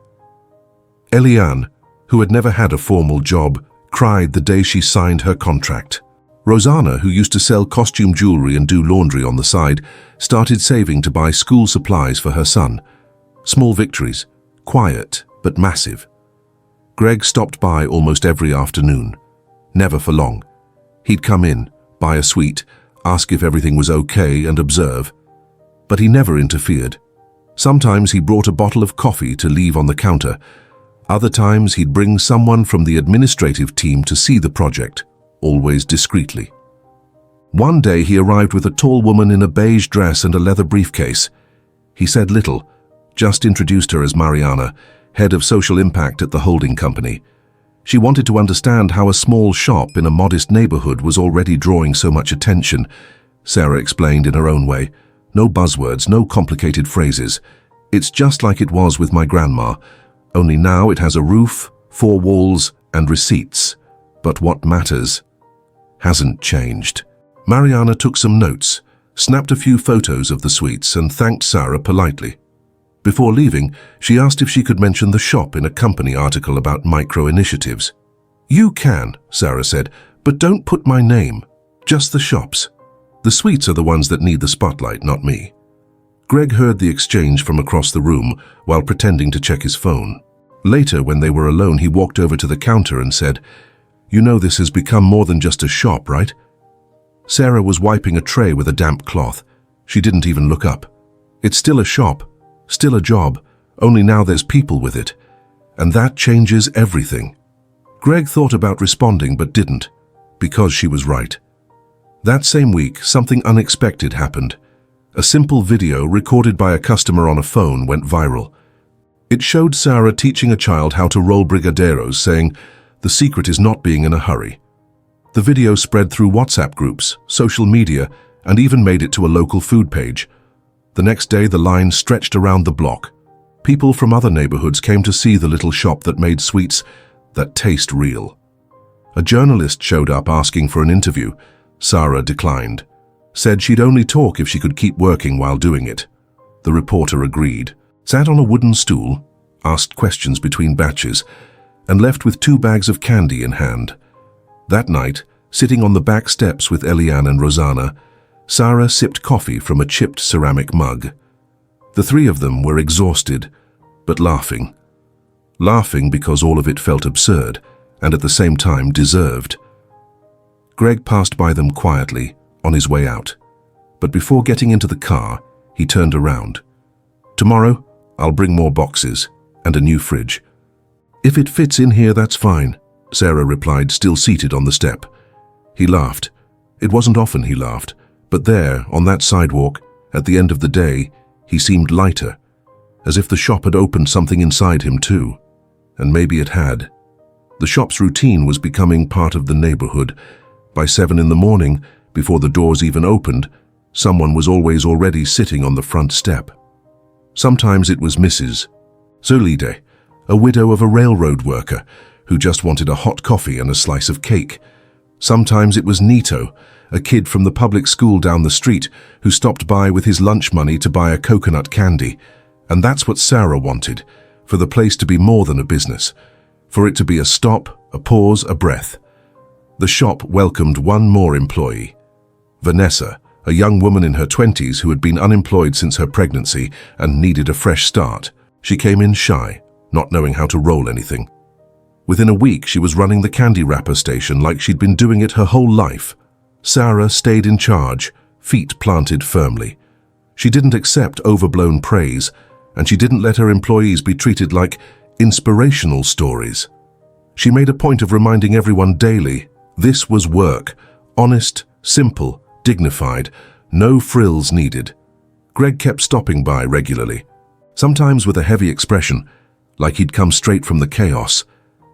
Eliane, who had never had a formal job, cried the day she signed her contract. Rosanna, who used to sell costume jewelry and do laundry on the side, started saving to buy school supplies for her son. Small victories, quiet but massive. Greg stopped by almost every afternoon. Never for long. He'd come in, buy a sweet, ask if everything was okay and observe. But he never interfered. Sometimes he brought a bottle of coffee to leave on the counter. Other times he'd bring someone from the administrative team to see the project, always discreetly. One day he arrived with a tall woman in a beige dress and a leather briefcase. He said little, just introduced her as Mariana, head of social impact at the holding company. She wanted to understand how a small shop in a modest neighborhood was already drawing so much attention. Sarah explained in her own way. No buzzwords, no complicated phrases. It's just like it was with my grandma, only now it has a roof, 4 walls, and receipts. But what matters hasn't changed. Mariana took some notes, snapped a few photos of the sweets, and thanked Sarah politely. Before leaving, she asked if she could mention the shop in a company article about micro-initiatives. "You can," Sarah said, "but don't put my name, just the shops. The sweets are the ones that need the spotlight, not me." Greg heard the exchange from across the room while pretending to check his phone. Later, when they were alone, he walked over to the counter and said, "You know this has become more than just a shop, right?" Sarah was wiping a tray with a damp cloth. She didn't even look up. "It's still a shop, still a job, only now there's people with it. And that changes everything." Greg thought about responding but didn't, because she was right. That same week, something unexpected happened. A simple video recorded by a customer on a phone went viral. It showed Sarah teaching a child how to roll brigadeiros, saying, "The secret is not being in a hurry." The video spread through WhatsApp groups, social media, and even made it to a local food page. The next day, the line stretched around the block. People from other neighborhoods came to see the little shop that made sweets that taste real. A journalist showed up asking for an interview. Sarah declined, said she'd only talk if she could keep working while doing it. The reporter agreed, sat on a wooden stool, asked questions between batches, and left with 2 bags of candy in hand. That night, sitting on the back steps with Eliane and Rosanna, Sarah sipped coffee from a chipped ceramic mug. The 3 of them were exhausted, but laughing. Laughing because all of it felt absurd, and at the same time deserved. Greg passed by them quietly, on his way out. But before getting into the car, he turned around. "Tomorrow, I'll bring more boxes, and a new fridge." "If it fits in here, that's fine," Sarah replied, still seated on the step. He laughed. It wasn't often he laughed, but there, on that sidewalk, at the end of the day, he seemed lighter, as if the shop had opened something inside him too. And maybe it had. The shop's routine was becoming part of the neighborhood. By 7 in the morning, before the doors even opened, someone was always already sitting on the front step. Sometimes it was Mrs. Zolide, a widow of a railroad worker, who just wanted a hot coffee and a slice of cake. Sometimes it was Nito, a kid from the public school down the street who stopped by with his lunch money to buy a coconut candy. And that's what Sarah wanted, for the place to be more than a business, for it to be a stop, a pause, a breath. The shop welcomed one more employee. Vanessa, a young woman in her 20s who had been unemployed since her pregnancy and needed a fresh start. She came in shy, not knowing how to roll anything. Within a week, she was running the candy wrapper station like she'd been doing it her whole life. Sarah stayed in charge, feet planted firmly. She didn't accept overblown praise, and she didn't let her employees be treated like inspirational stories. She made a point of reminding everyone daily, this was work, honest, simple, dignified, no frills needed. Greg kept stopping by regularly, sometimes with a heavy expression, like he'd come straight from the chaos.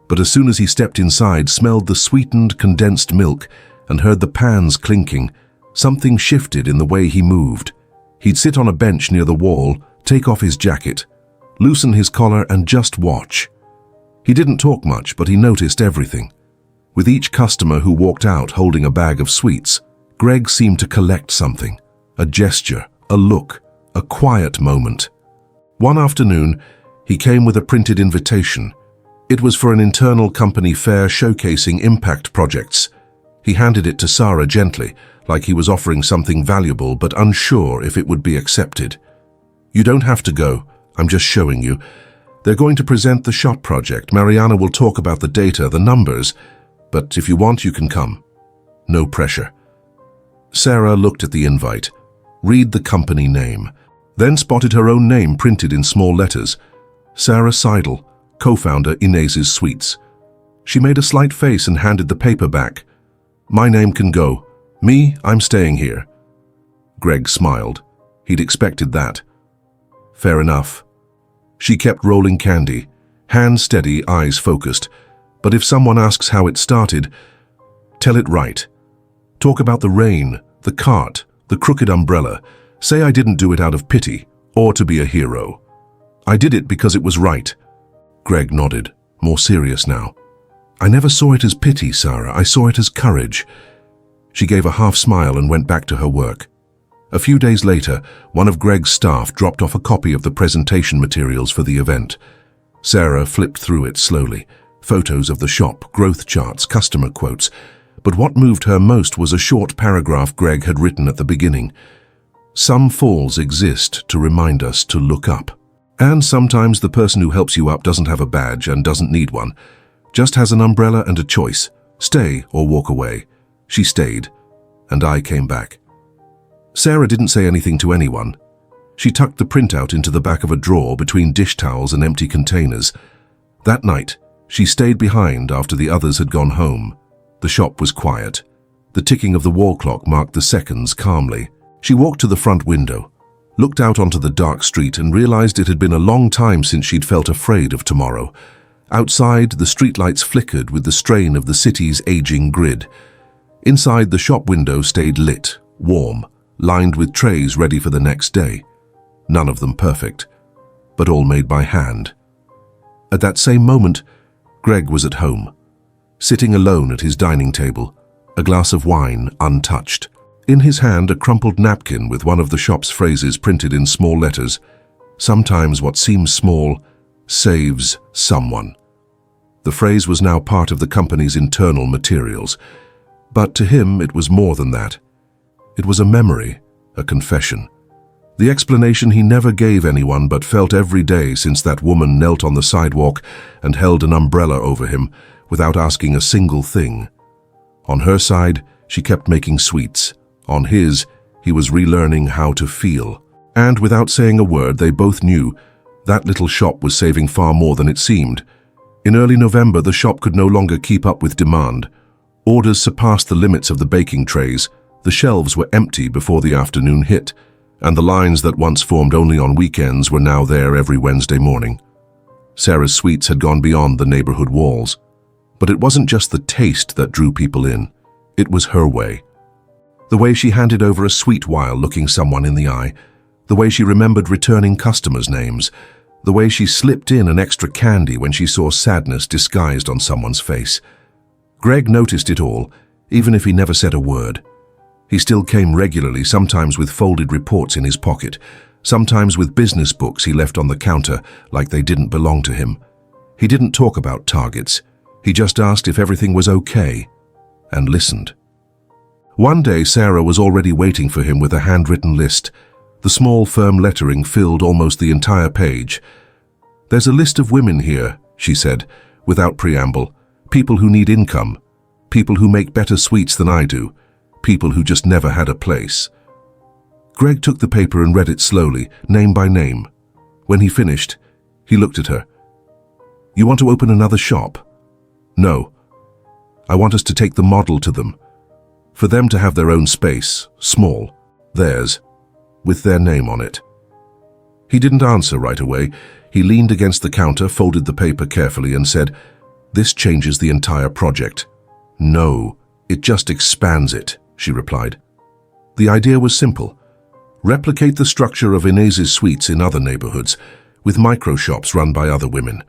But as soon as he stepped inside, smelled the sweetened, condensed milk, and heard the pans clinking, something shifted in the way he moved. He'd sit on a bench near the wall, take off his jacket, loosen his collar, and just watch. He didn't talk much, but he noticed everything. With each customer who walked out holding a bag of sweets, Greg seemed to collect something, a gesture, a look, a quiet moment. One afternoon, he came with a printed invitation. It was for an internal company fair showcasing impact projects. He handed it to Sarah gently, like he was offering something valuable but unsure if it would be accepted. "You don't have to go, I'm just showing you. They're going to present the shop project. Mariana will talk about the data, the numbers, but if you want, you can come. No pressure." Sarah looked at the invite, read the company name, then spotted her own name printed in small letters. Sarah Seidel, co-founder Inez's Sweets. She made a slight face and handed the paper back. "My name can go. Me, I'm staying here. Greg smiled. He'd expected that. Fair enough. She kept rolling candy, hands steady, eyes focused. But if someone asks how it started, tell it right. Talk about the rain, the cart, the crooked umbrella. Say I didn't do it out of pity or to be a hero. I did it because it was right. Greg nodded, more serious now. I never saw it as pity, Sarah. I saw it as courage. She gave a half smile and went back to her work. A few days later, one of Greg's staff dropped off a copy of the presentation materials for the event. Sarah flipped through it slowly. Photos of the shop, growth charts, customer quotes. But what moved her most was a short paragraph Greg had written at the beginning. Some falls exist to remind us to look up. And sometimes the person who helps you up doesn't have a badge and doesn't need one. Just has an umbrella and a choice. Stay or walk away. She stayed, and I came back. Sarah didn't say anything to anyone. She tucked the printout into the back of a drawer between dish towels and empty containers. That night, she stayed behind after the others had gone home. The shop was quiet. The ticking of the wall clock marked the seconds calmly. She walked to the front window, looked out onto the dark street and realized it had been a long time since she'd felt afraid of tomorrow. Outside, the streetlights flickered with the strain of the city's aging grid. Inside, the shop window stayed lit, warm, lined with trays ready for the next day. None of them perfect, but all made by hand. At that same moment, Greg was at home, sitting alone at his dining table, a glass of wine untouched. In his hand, a crumpled napkin with one of the shop's phrases printed in small letters. Sometimes what seems small saves someone. The phrase was now part of the company's internal materials. But to him, it was more than that. It was a memory, a confession. The explanation he never gave anyone but felt every day since that woman knelt on the sidewalk and held an umbrella over him without asking a single thing. On her side, she kept making sweets. On his, he was relearning how to feel. And without saying a word, they both knew that little shop was saving far more than it seemed. In early November, the shop could no longer keep up with demand. Orders surpassed the limits of the baking trays. The shelves were empty before the afternoon hit, and the lines that once formed only on weekends were now there every Wednesday morning. Sarah's sweets had gone beyond the neighborhood walls. But it wasn't just the taste that drew people in. It was her way. The way she handed over a sweet while looking someone in the eye. The way she remembered returning customers' names. The way she slipped in an extra candy when she saw sadness disguised on someone's face. Greg noticed it all, even if he never said a word. He still came regularly, sometimes with folded reports in his pocket, sometimes with business books he left on the counter like they didn't belong to him. He didn't talk about targets. He just asked if everything was okay, and listened. One day, Sarah was already waiting for him with a handwritten list. The small, firm lettering filled almost the entire page. "There's a list of women here," she said, without preamble. "People who need income. People who make better sweets than I do. People who just never had a place." Greg took the paper and read it slowly, name by name. When he finished, he looked at her. "You want to open another shop?" "No. I want us to take the model to them. For them to have their own space, small, theirs, with their name on it." He didn't answer right away. He leaned against the counter, folded the paper carefully and said, "This changes the entire project." "No, it just expands it," she replied. The idea was simple. Replicate the structure of Inez's Sweets in other neighborhoods, with micro shops run by other women.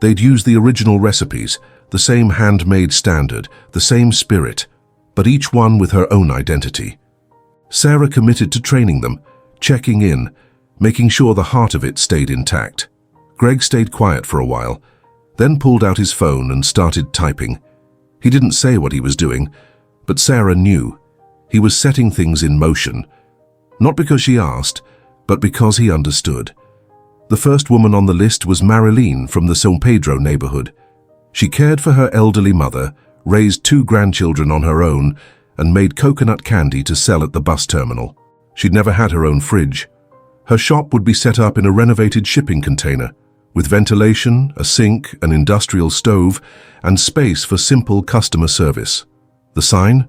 They'd use the original recipes, the same handmade standard, the same spirit, but each one with her own identity. Sarah committed to training them, checking in, making sure the heart of it stayed intact. Greg stayed quiet for a while, then pulled out his phone and started typing. He didn't say what he was doing, but Sarah knew. He was setting things in motion, not because she asked, but because he understood. The first woman on the list was Marilyn from the San Pedro neighborhood. She cared for her elderly mother, raised 2 grandchildren on her own, and made coconut candy to sell at the bus terminal. She'd never had her own fridge. Her shop would be set up in a renovated shipping container, with ventilation, a sink, an industrial stove, and space for simple customer service. The sign?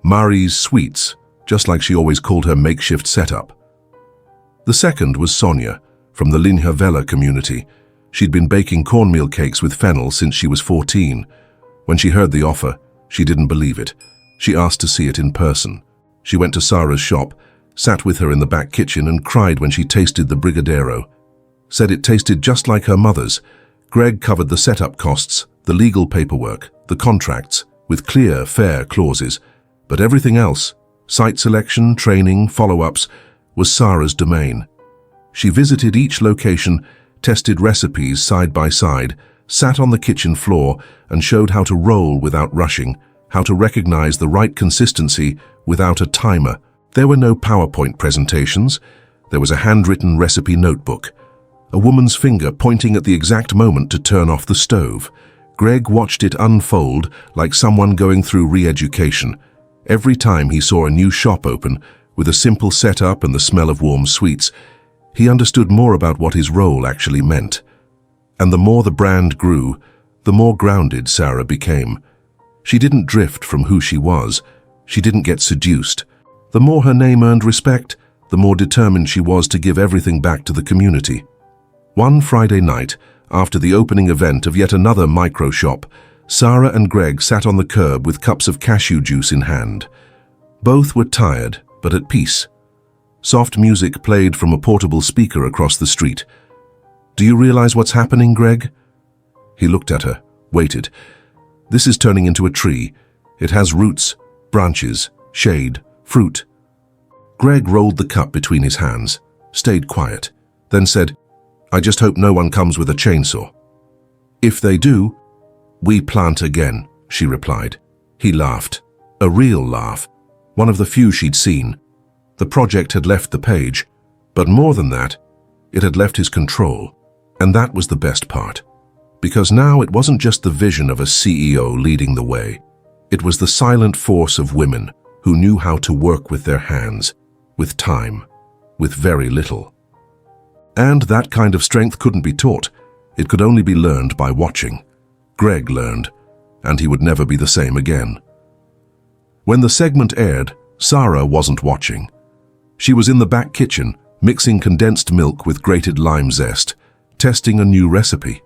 Marie's Sweets, just like she always called her makeshift setup. The second was Sonia, from the Linhavela community. She'd been baking cornmeal cakes with fennel since she was 14. When she heard the offer, she didn't believe it. She asked to see it in person. She went to Sarah's shop, sat with her in the back kitchen and cried when she tasted the Brigadeiro. Said it tasted just like her mother's. Greg covered the setup costs, the legal paperwork, the contracts, with clear, fair clauses. But everything else, site selection, training, follow-ups, was Sarah's domain. She visited each location, tested recipes side by side, sat on the kitchen floor and showed how to roll without rushing, how to recognize the right consistency without a timer. There were no PowerPoint presentations. There was a handwritten recipe notebook. A woman's finger pointing at the exact moment to turn off the stove. Greg watched it unfold like someone going through re-education. Every time he saw a new shop open, with a simple setup and the smell of warm sweets, he understood more about what his role actually meant. And the more the brand grew, the more grounded Sarah became. She didn't drift from who she was. She didn't get seduced. The more her name earned respect, the more determined she was to give everything back to the community. One Friday night, after the opening event of yet another micro shop, Sarah and Greg sat on the curb with cups of cashew juice in hand. Both were tired, but at peace. Soft music played from a portable speaker across the street. "Do you realize what's happening, Greg?" He looked at her, waited. "This is turning into a tree. It has roots, branches, shade, fruit." Greg rolled the cup between his hands, stayed quiet, then said, "I just hope no one comes with a chainsaw." "If they do, we plant again," she replied. He laughed, a real laugh, one of the few she'd seen. The project had left the page, but more than that, it had left his control. And that was the best part. Because now it wasn't just the vision of a CEO leading the way. It was the silent force of women who knew how to work with their hands, with time, with very little. And that kind of strength couldn't be taught. It could only be learned by watching. Greg learned, and he would never be the same again. When the segment aired, Sarah wasn't watching. She was in the back kitchen, mixing condensed milk with grated lime zest, testing a new recipe.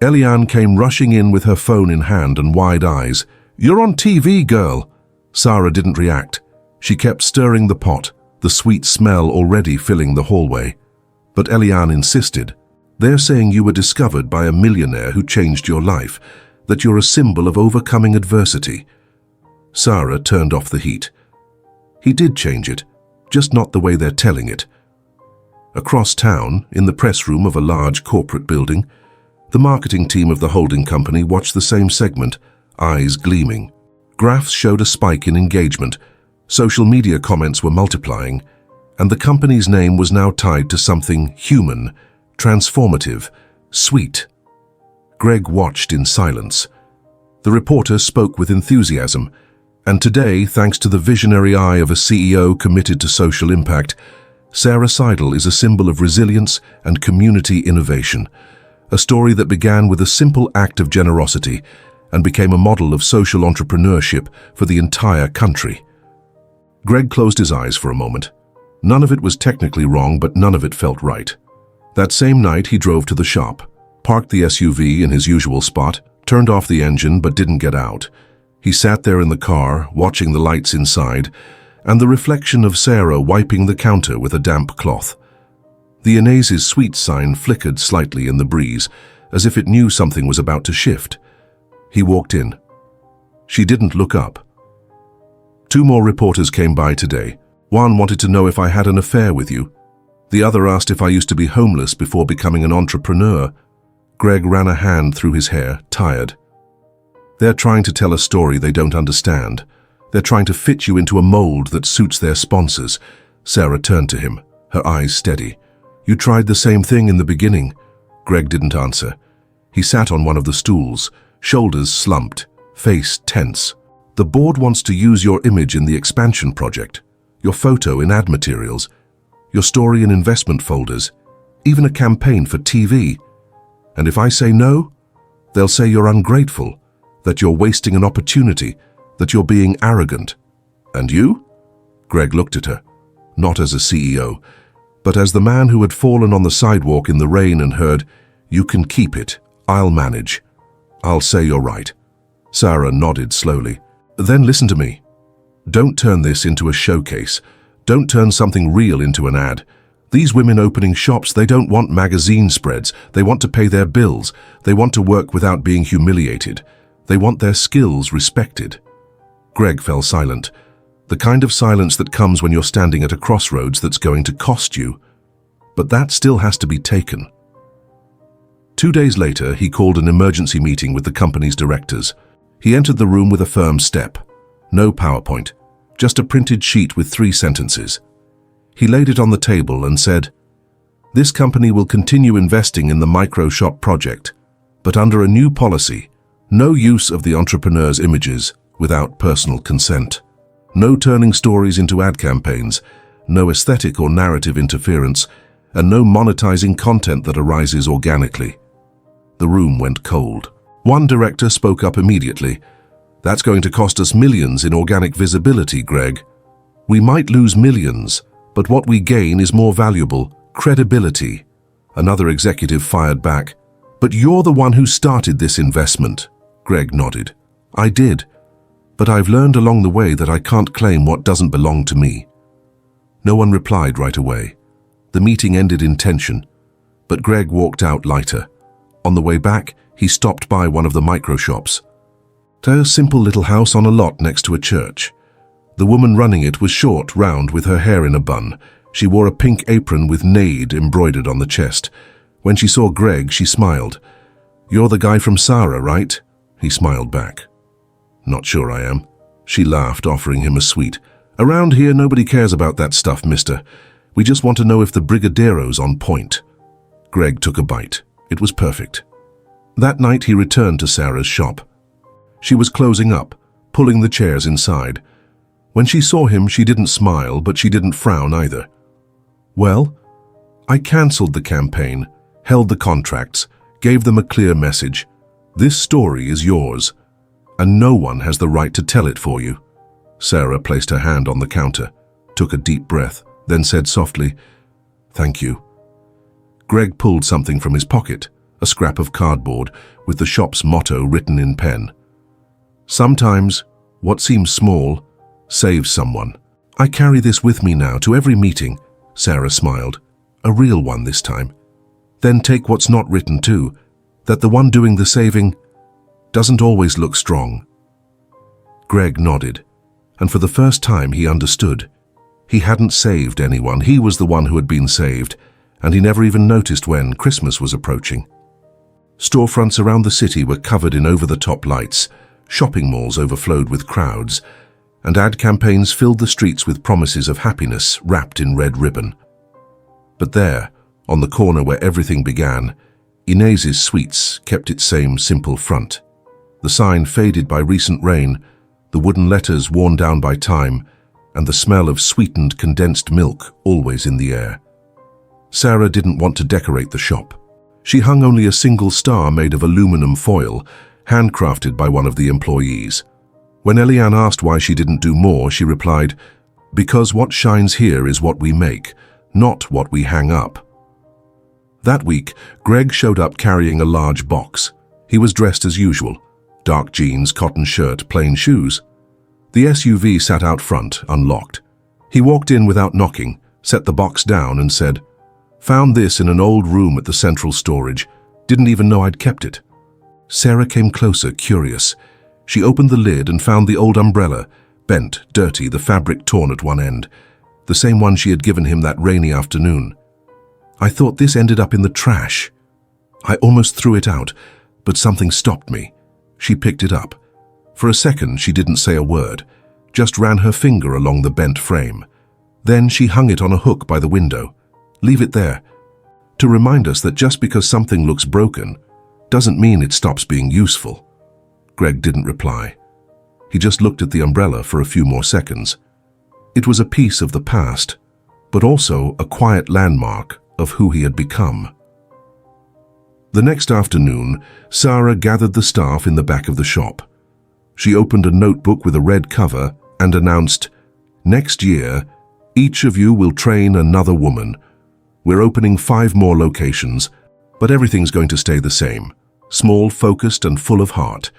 Eliane came rushing in with her phone in hand and wide eyes. "You're on TV, girl!" Sarah didn't react. She kept stirring the pot, the sweet smell already filling the hallway. But Eliane insisted. "They're saying you were discovered by a millionaire who changed your life, that you're a symbol of overcoming adversity." Sarah turned off the heat. He did change it, just not the way they're telling it. Across town, in the press room of a large corporate building, the marketing team of the holding company watched the same segment, eyes gleaming. Graphs showed a spike in engagement, social media comments were multiplying, and the company's name was now tied to something human, transformative, sweet. Greg watched in silence. The reporter spoke with enthusiasm, and today, thanks to the visionary eye of a CEO committed to social impact, Sarah Seidel is a symbol of resilience and community innovation, a story that began with a simple act of generosity and became a model of social entrepreneurship for the entire country. Greg closed his eyes for a moment. None of it was technically wrong, but none of it felt right. That same night, he drove to the shop, parked the SUV in his usual spot, turned off the engine but didn't get out. He sat there in the car, watching the lights inside, and the reflection of Sarah wiping the counter with a damp cloth. The Inase's sweet sign flickered slightly in the breeze, as if it knew something was about to shift. He walked in. She didn't look up. Two more reporters came by today. One wanted to know if I had an affair with you. The other asked if I used to be homeless before becoming an entrepreneur. Greg ran a hand through his hair, tired. They're trying to tell a story they don't understand. They're trying to fit you into a mold that suits their sponsors. Sarah turned to him, her eyes steady. "You tried the same thing in the beginning." Greg didn't answer. He sat on one of the stools, shoulders slumped, face tense. "The board wants to use your image in the expansion project, your photo in ad materials, your story in investment folders, even a campaign for TV. And if I say no, they'll say you're ungrateful, that you're wasting an opportunity, that you're being arrogant." And you? Greg looked at her, not as a CEO, but as the man who had fallen on the sidewalk in the rain and heard, "You can keep it, I'll manage. I'll say you're right." Sarah nodded slowly. "Then listen to me. Don't turn this into a showcase. Don't turn something real into an ad. These women opening shops, they don't want magazine spreads. They want to pay their bills. They want to work without being humiliated. They want their skills respected." Greg fell silent. The kind of silence that comes when you're standing at a crossroads that's going to cost you. But that still has to be taken. 2 days later, he called an emergency meeting with the company's directors. He entered the room with a firm step. No PowerPoint, just a printed sheet with 3 sentences. He laid it on the table and said, "This company will continue investing in the micro shop project, but under a new policy, no use of the entrepreneur's images without personal consent. No turning stories into ad campaigns, no aesthetic or narrative interference, and no monetizing content that arises organically." The room went cold. One director spoke up immediately. "That's going to cost us millions in organic visibility, Greg. We might lose millions, but what we gain is more valuable, credibility." Another executive fired back. "But you're the one who started this investment." Greg nodded. "I did. But I've learned along the way that I can't claim what doesn't belong to me." No one replied right away. The meeting ended in tension, but Greg walked out lighter. On the way back, he stopped by one of the micro shops. A simple little house on a lot next to a church. The woman running it was short, round, with her hair in a bun. She wore a pink apron with "Nade" embroidered on the chest. When she saw Greg, she smiled. "You're the guy from Sarah, right?" He smiled back. "Not sure I am." She laughed, offering him a sweet. "Around here, nobody cares about that stuff, mister. We just want to know if the Brigadeiro's on point." Greg took a bite. It was perfect. That night, he returned to Sarah's shop. She was closing up, pulling the chairs inside. When she saw him, she didn't smile, but she didn't frown either. "Well, I cancelled the campaign, held the contracts, gave them a clear message. This story is yours, and no one has the right to tell it for you." Sarah placed her hand on the counter, took a deep breath, then said softly, "Thank you." Greg pulled something from his pocket, a scrap of cardboard with the shop's motto written in pen. "Sometimes, what seems small saves someone." "I carry this with me now to every meeting," Sarah smiled. "A real one this time. Then take what's not written too, that the one doing the saving doesn't always look strong." Greg nodded, and for the first time he understood. He hadn't saved anyone. He was the one who had been saved, and he never even noticed when Christmas was approaching. Storefronts around the city were covered in over-the-top lights, shopping malls overflowed with crowds, and ad campaigns filled the streets with promises of happiness wrapped in red ribbon. But there, on the corner where everything began, Inez's Sweets kept its same simple front. The sign faded by recent rain, the wooden letters worn down by time, and the smell of sweetened condensed milk always in the air. Sarah didn't want to decorate the shop. She hung only a single star made of aluminum foil, handcrafted by one of the employees. When Eliane asked why she didn't do more, she replied, "Because what shines here is what we make, not what we hang up." That week, Greg showed up carrying a large box. He was dressed as usual, dark jeans, cotton shirt, plain shoes. The SUV sat out front, unlocked. He walked in without knocking, set the box down and said, "Found this in an old room at the central storage. Didn't even know I'd kept it." Sarah came closer, curious. She opened the lid and found the old umbrella, bent, dirty, the fabric torn at one end, the same one she had given him that rainy afternoon. "I thought this ended up in the trash." I almost threw it out, but something stopped me. She picked it up. For a second, she didn't say a word, just ran her finger along the bent frame. Then she hung it on a hook by the window. Leave it there, to remind us that just because something looks broken doesn't mean it stops being useful. Greg didn't reply. He just looked at the umbrella for a few more seconds. It was a piece of the past, but also a quiet landmark of who he had become. The next afternoon, Sarah gathered the staff in the back of the shop. She opened a notebook with a red cover and announced, Next year, each of you will train another woman. We're opening 5 more locations, but everything's going to stay the same. Small, focused, and full of heart.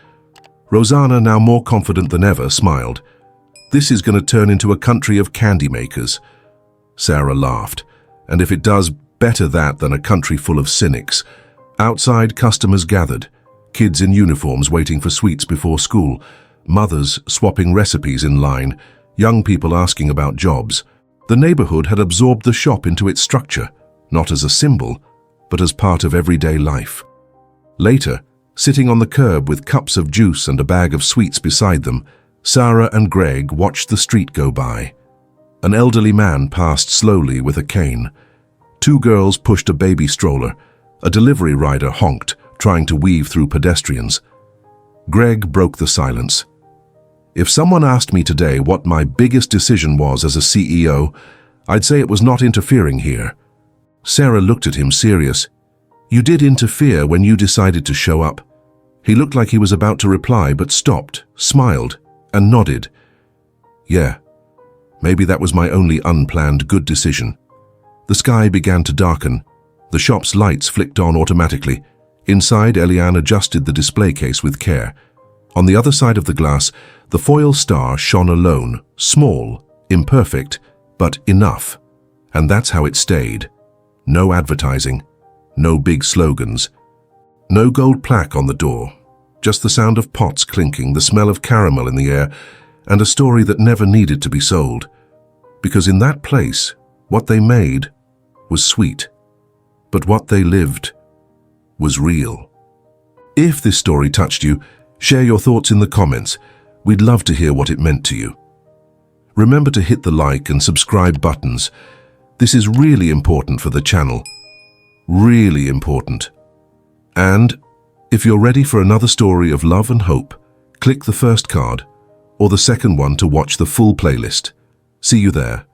Rosanna, now more confident than ever, smiled. This is going to turn into a country of candy makers. Sarah laughed. And if it does, better that than a country full of cynics. Outside, customers gathered. Kids in uniforms waiting for sweets before school. Mothers swapping recipes in line. Young people asking about jobs. The neighborhood had absorbed the shop into its structure, not as a symbol, but as part of everyday life. Later, sitting on the curb with cups of juice and a bag of sweets beside them, Sarah and Greg watched the street go by. An elderly man passed slowly with a cane. 2 girls pushed a baby stroller. A delivery rider honked, trying to weave through pedestrians. Greg broke the silence. If someone asked me today what my biggest decision was as a CEO, I'd say it was not interfering here. Sarah looked at him serious. You did interfere when you decided to show up. He looked like he was about to reply, but stopped, smiled, and nodded. Yeah, maybe that was my only unplanned good decision. The sky began to darken. The shop's lights flicked on automatically. Inside, Eliane adjusted the display case with care. On the other side of the glass, the foil star shone alone, small, imperfect, but enough. And that's how it stayed. No advertising, no big slogans, no gold plaque on the door, just the sound of pots clinking, the smell of caramel in the air, and a story that never needed to be sold. Because in that place, what they made was sweet, but what they lived was real. If this story touched you, share your thoughts in the comments. We'd love to hear what it meant to you. Remember to hit the like and subscribe buttons. This is really important for the channel. Really important. And if you're ready for another story of love and hope, click the first card or the second one to watch the full playlist. See you there.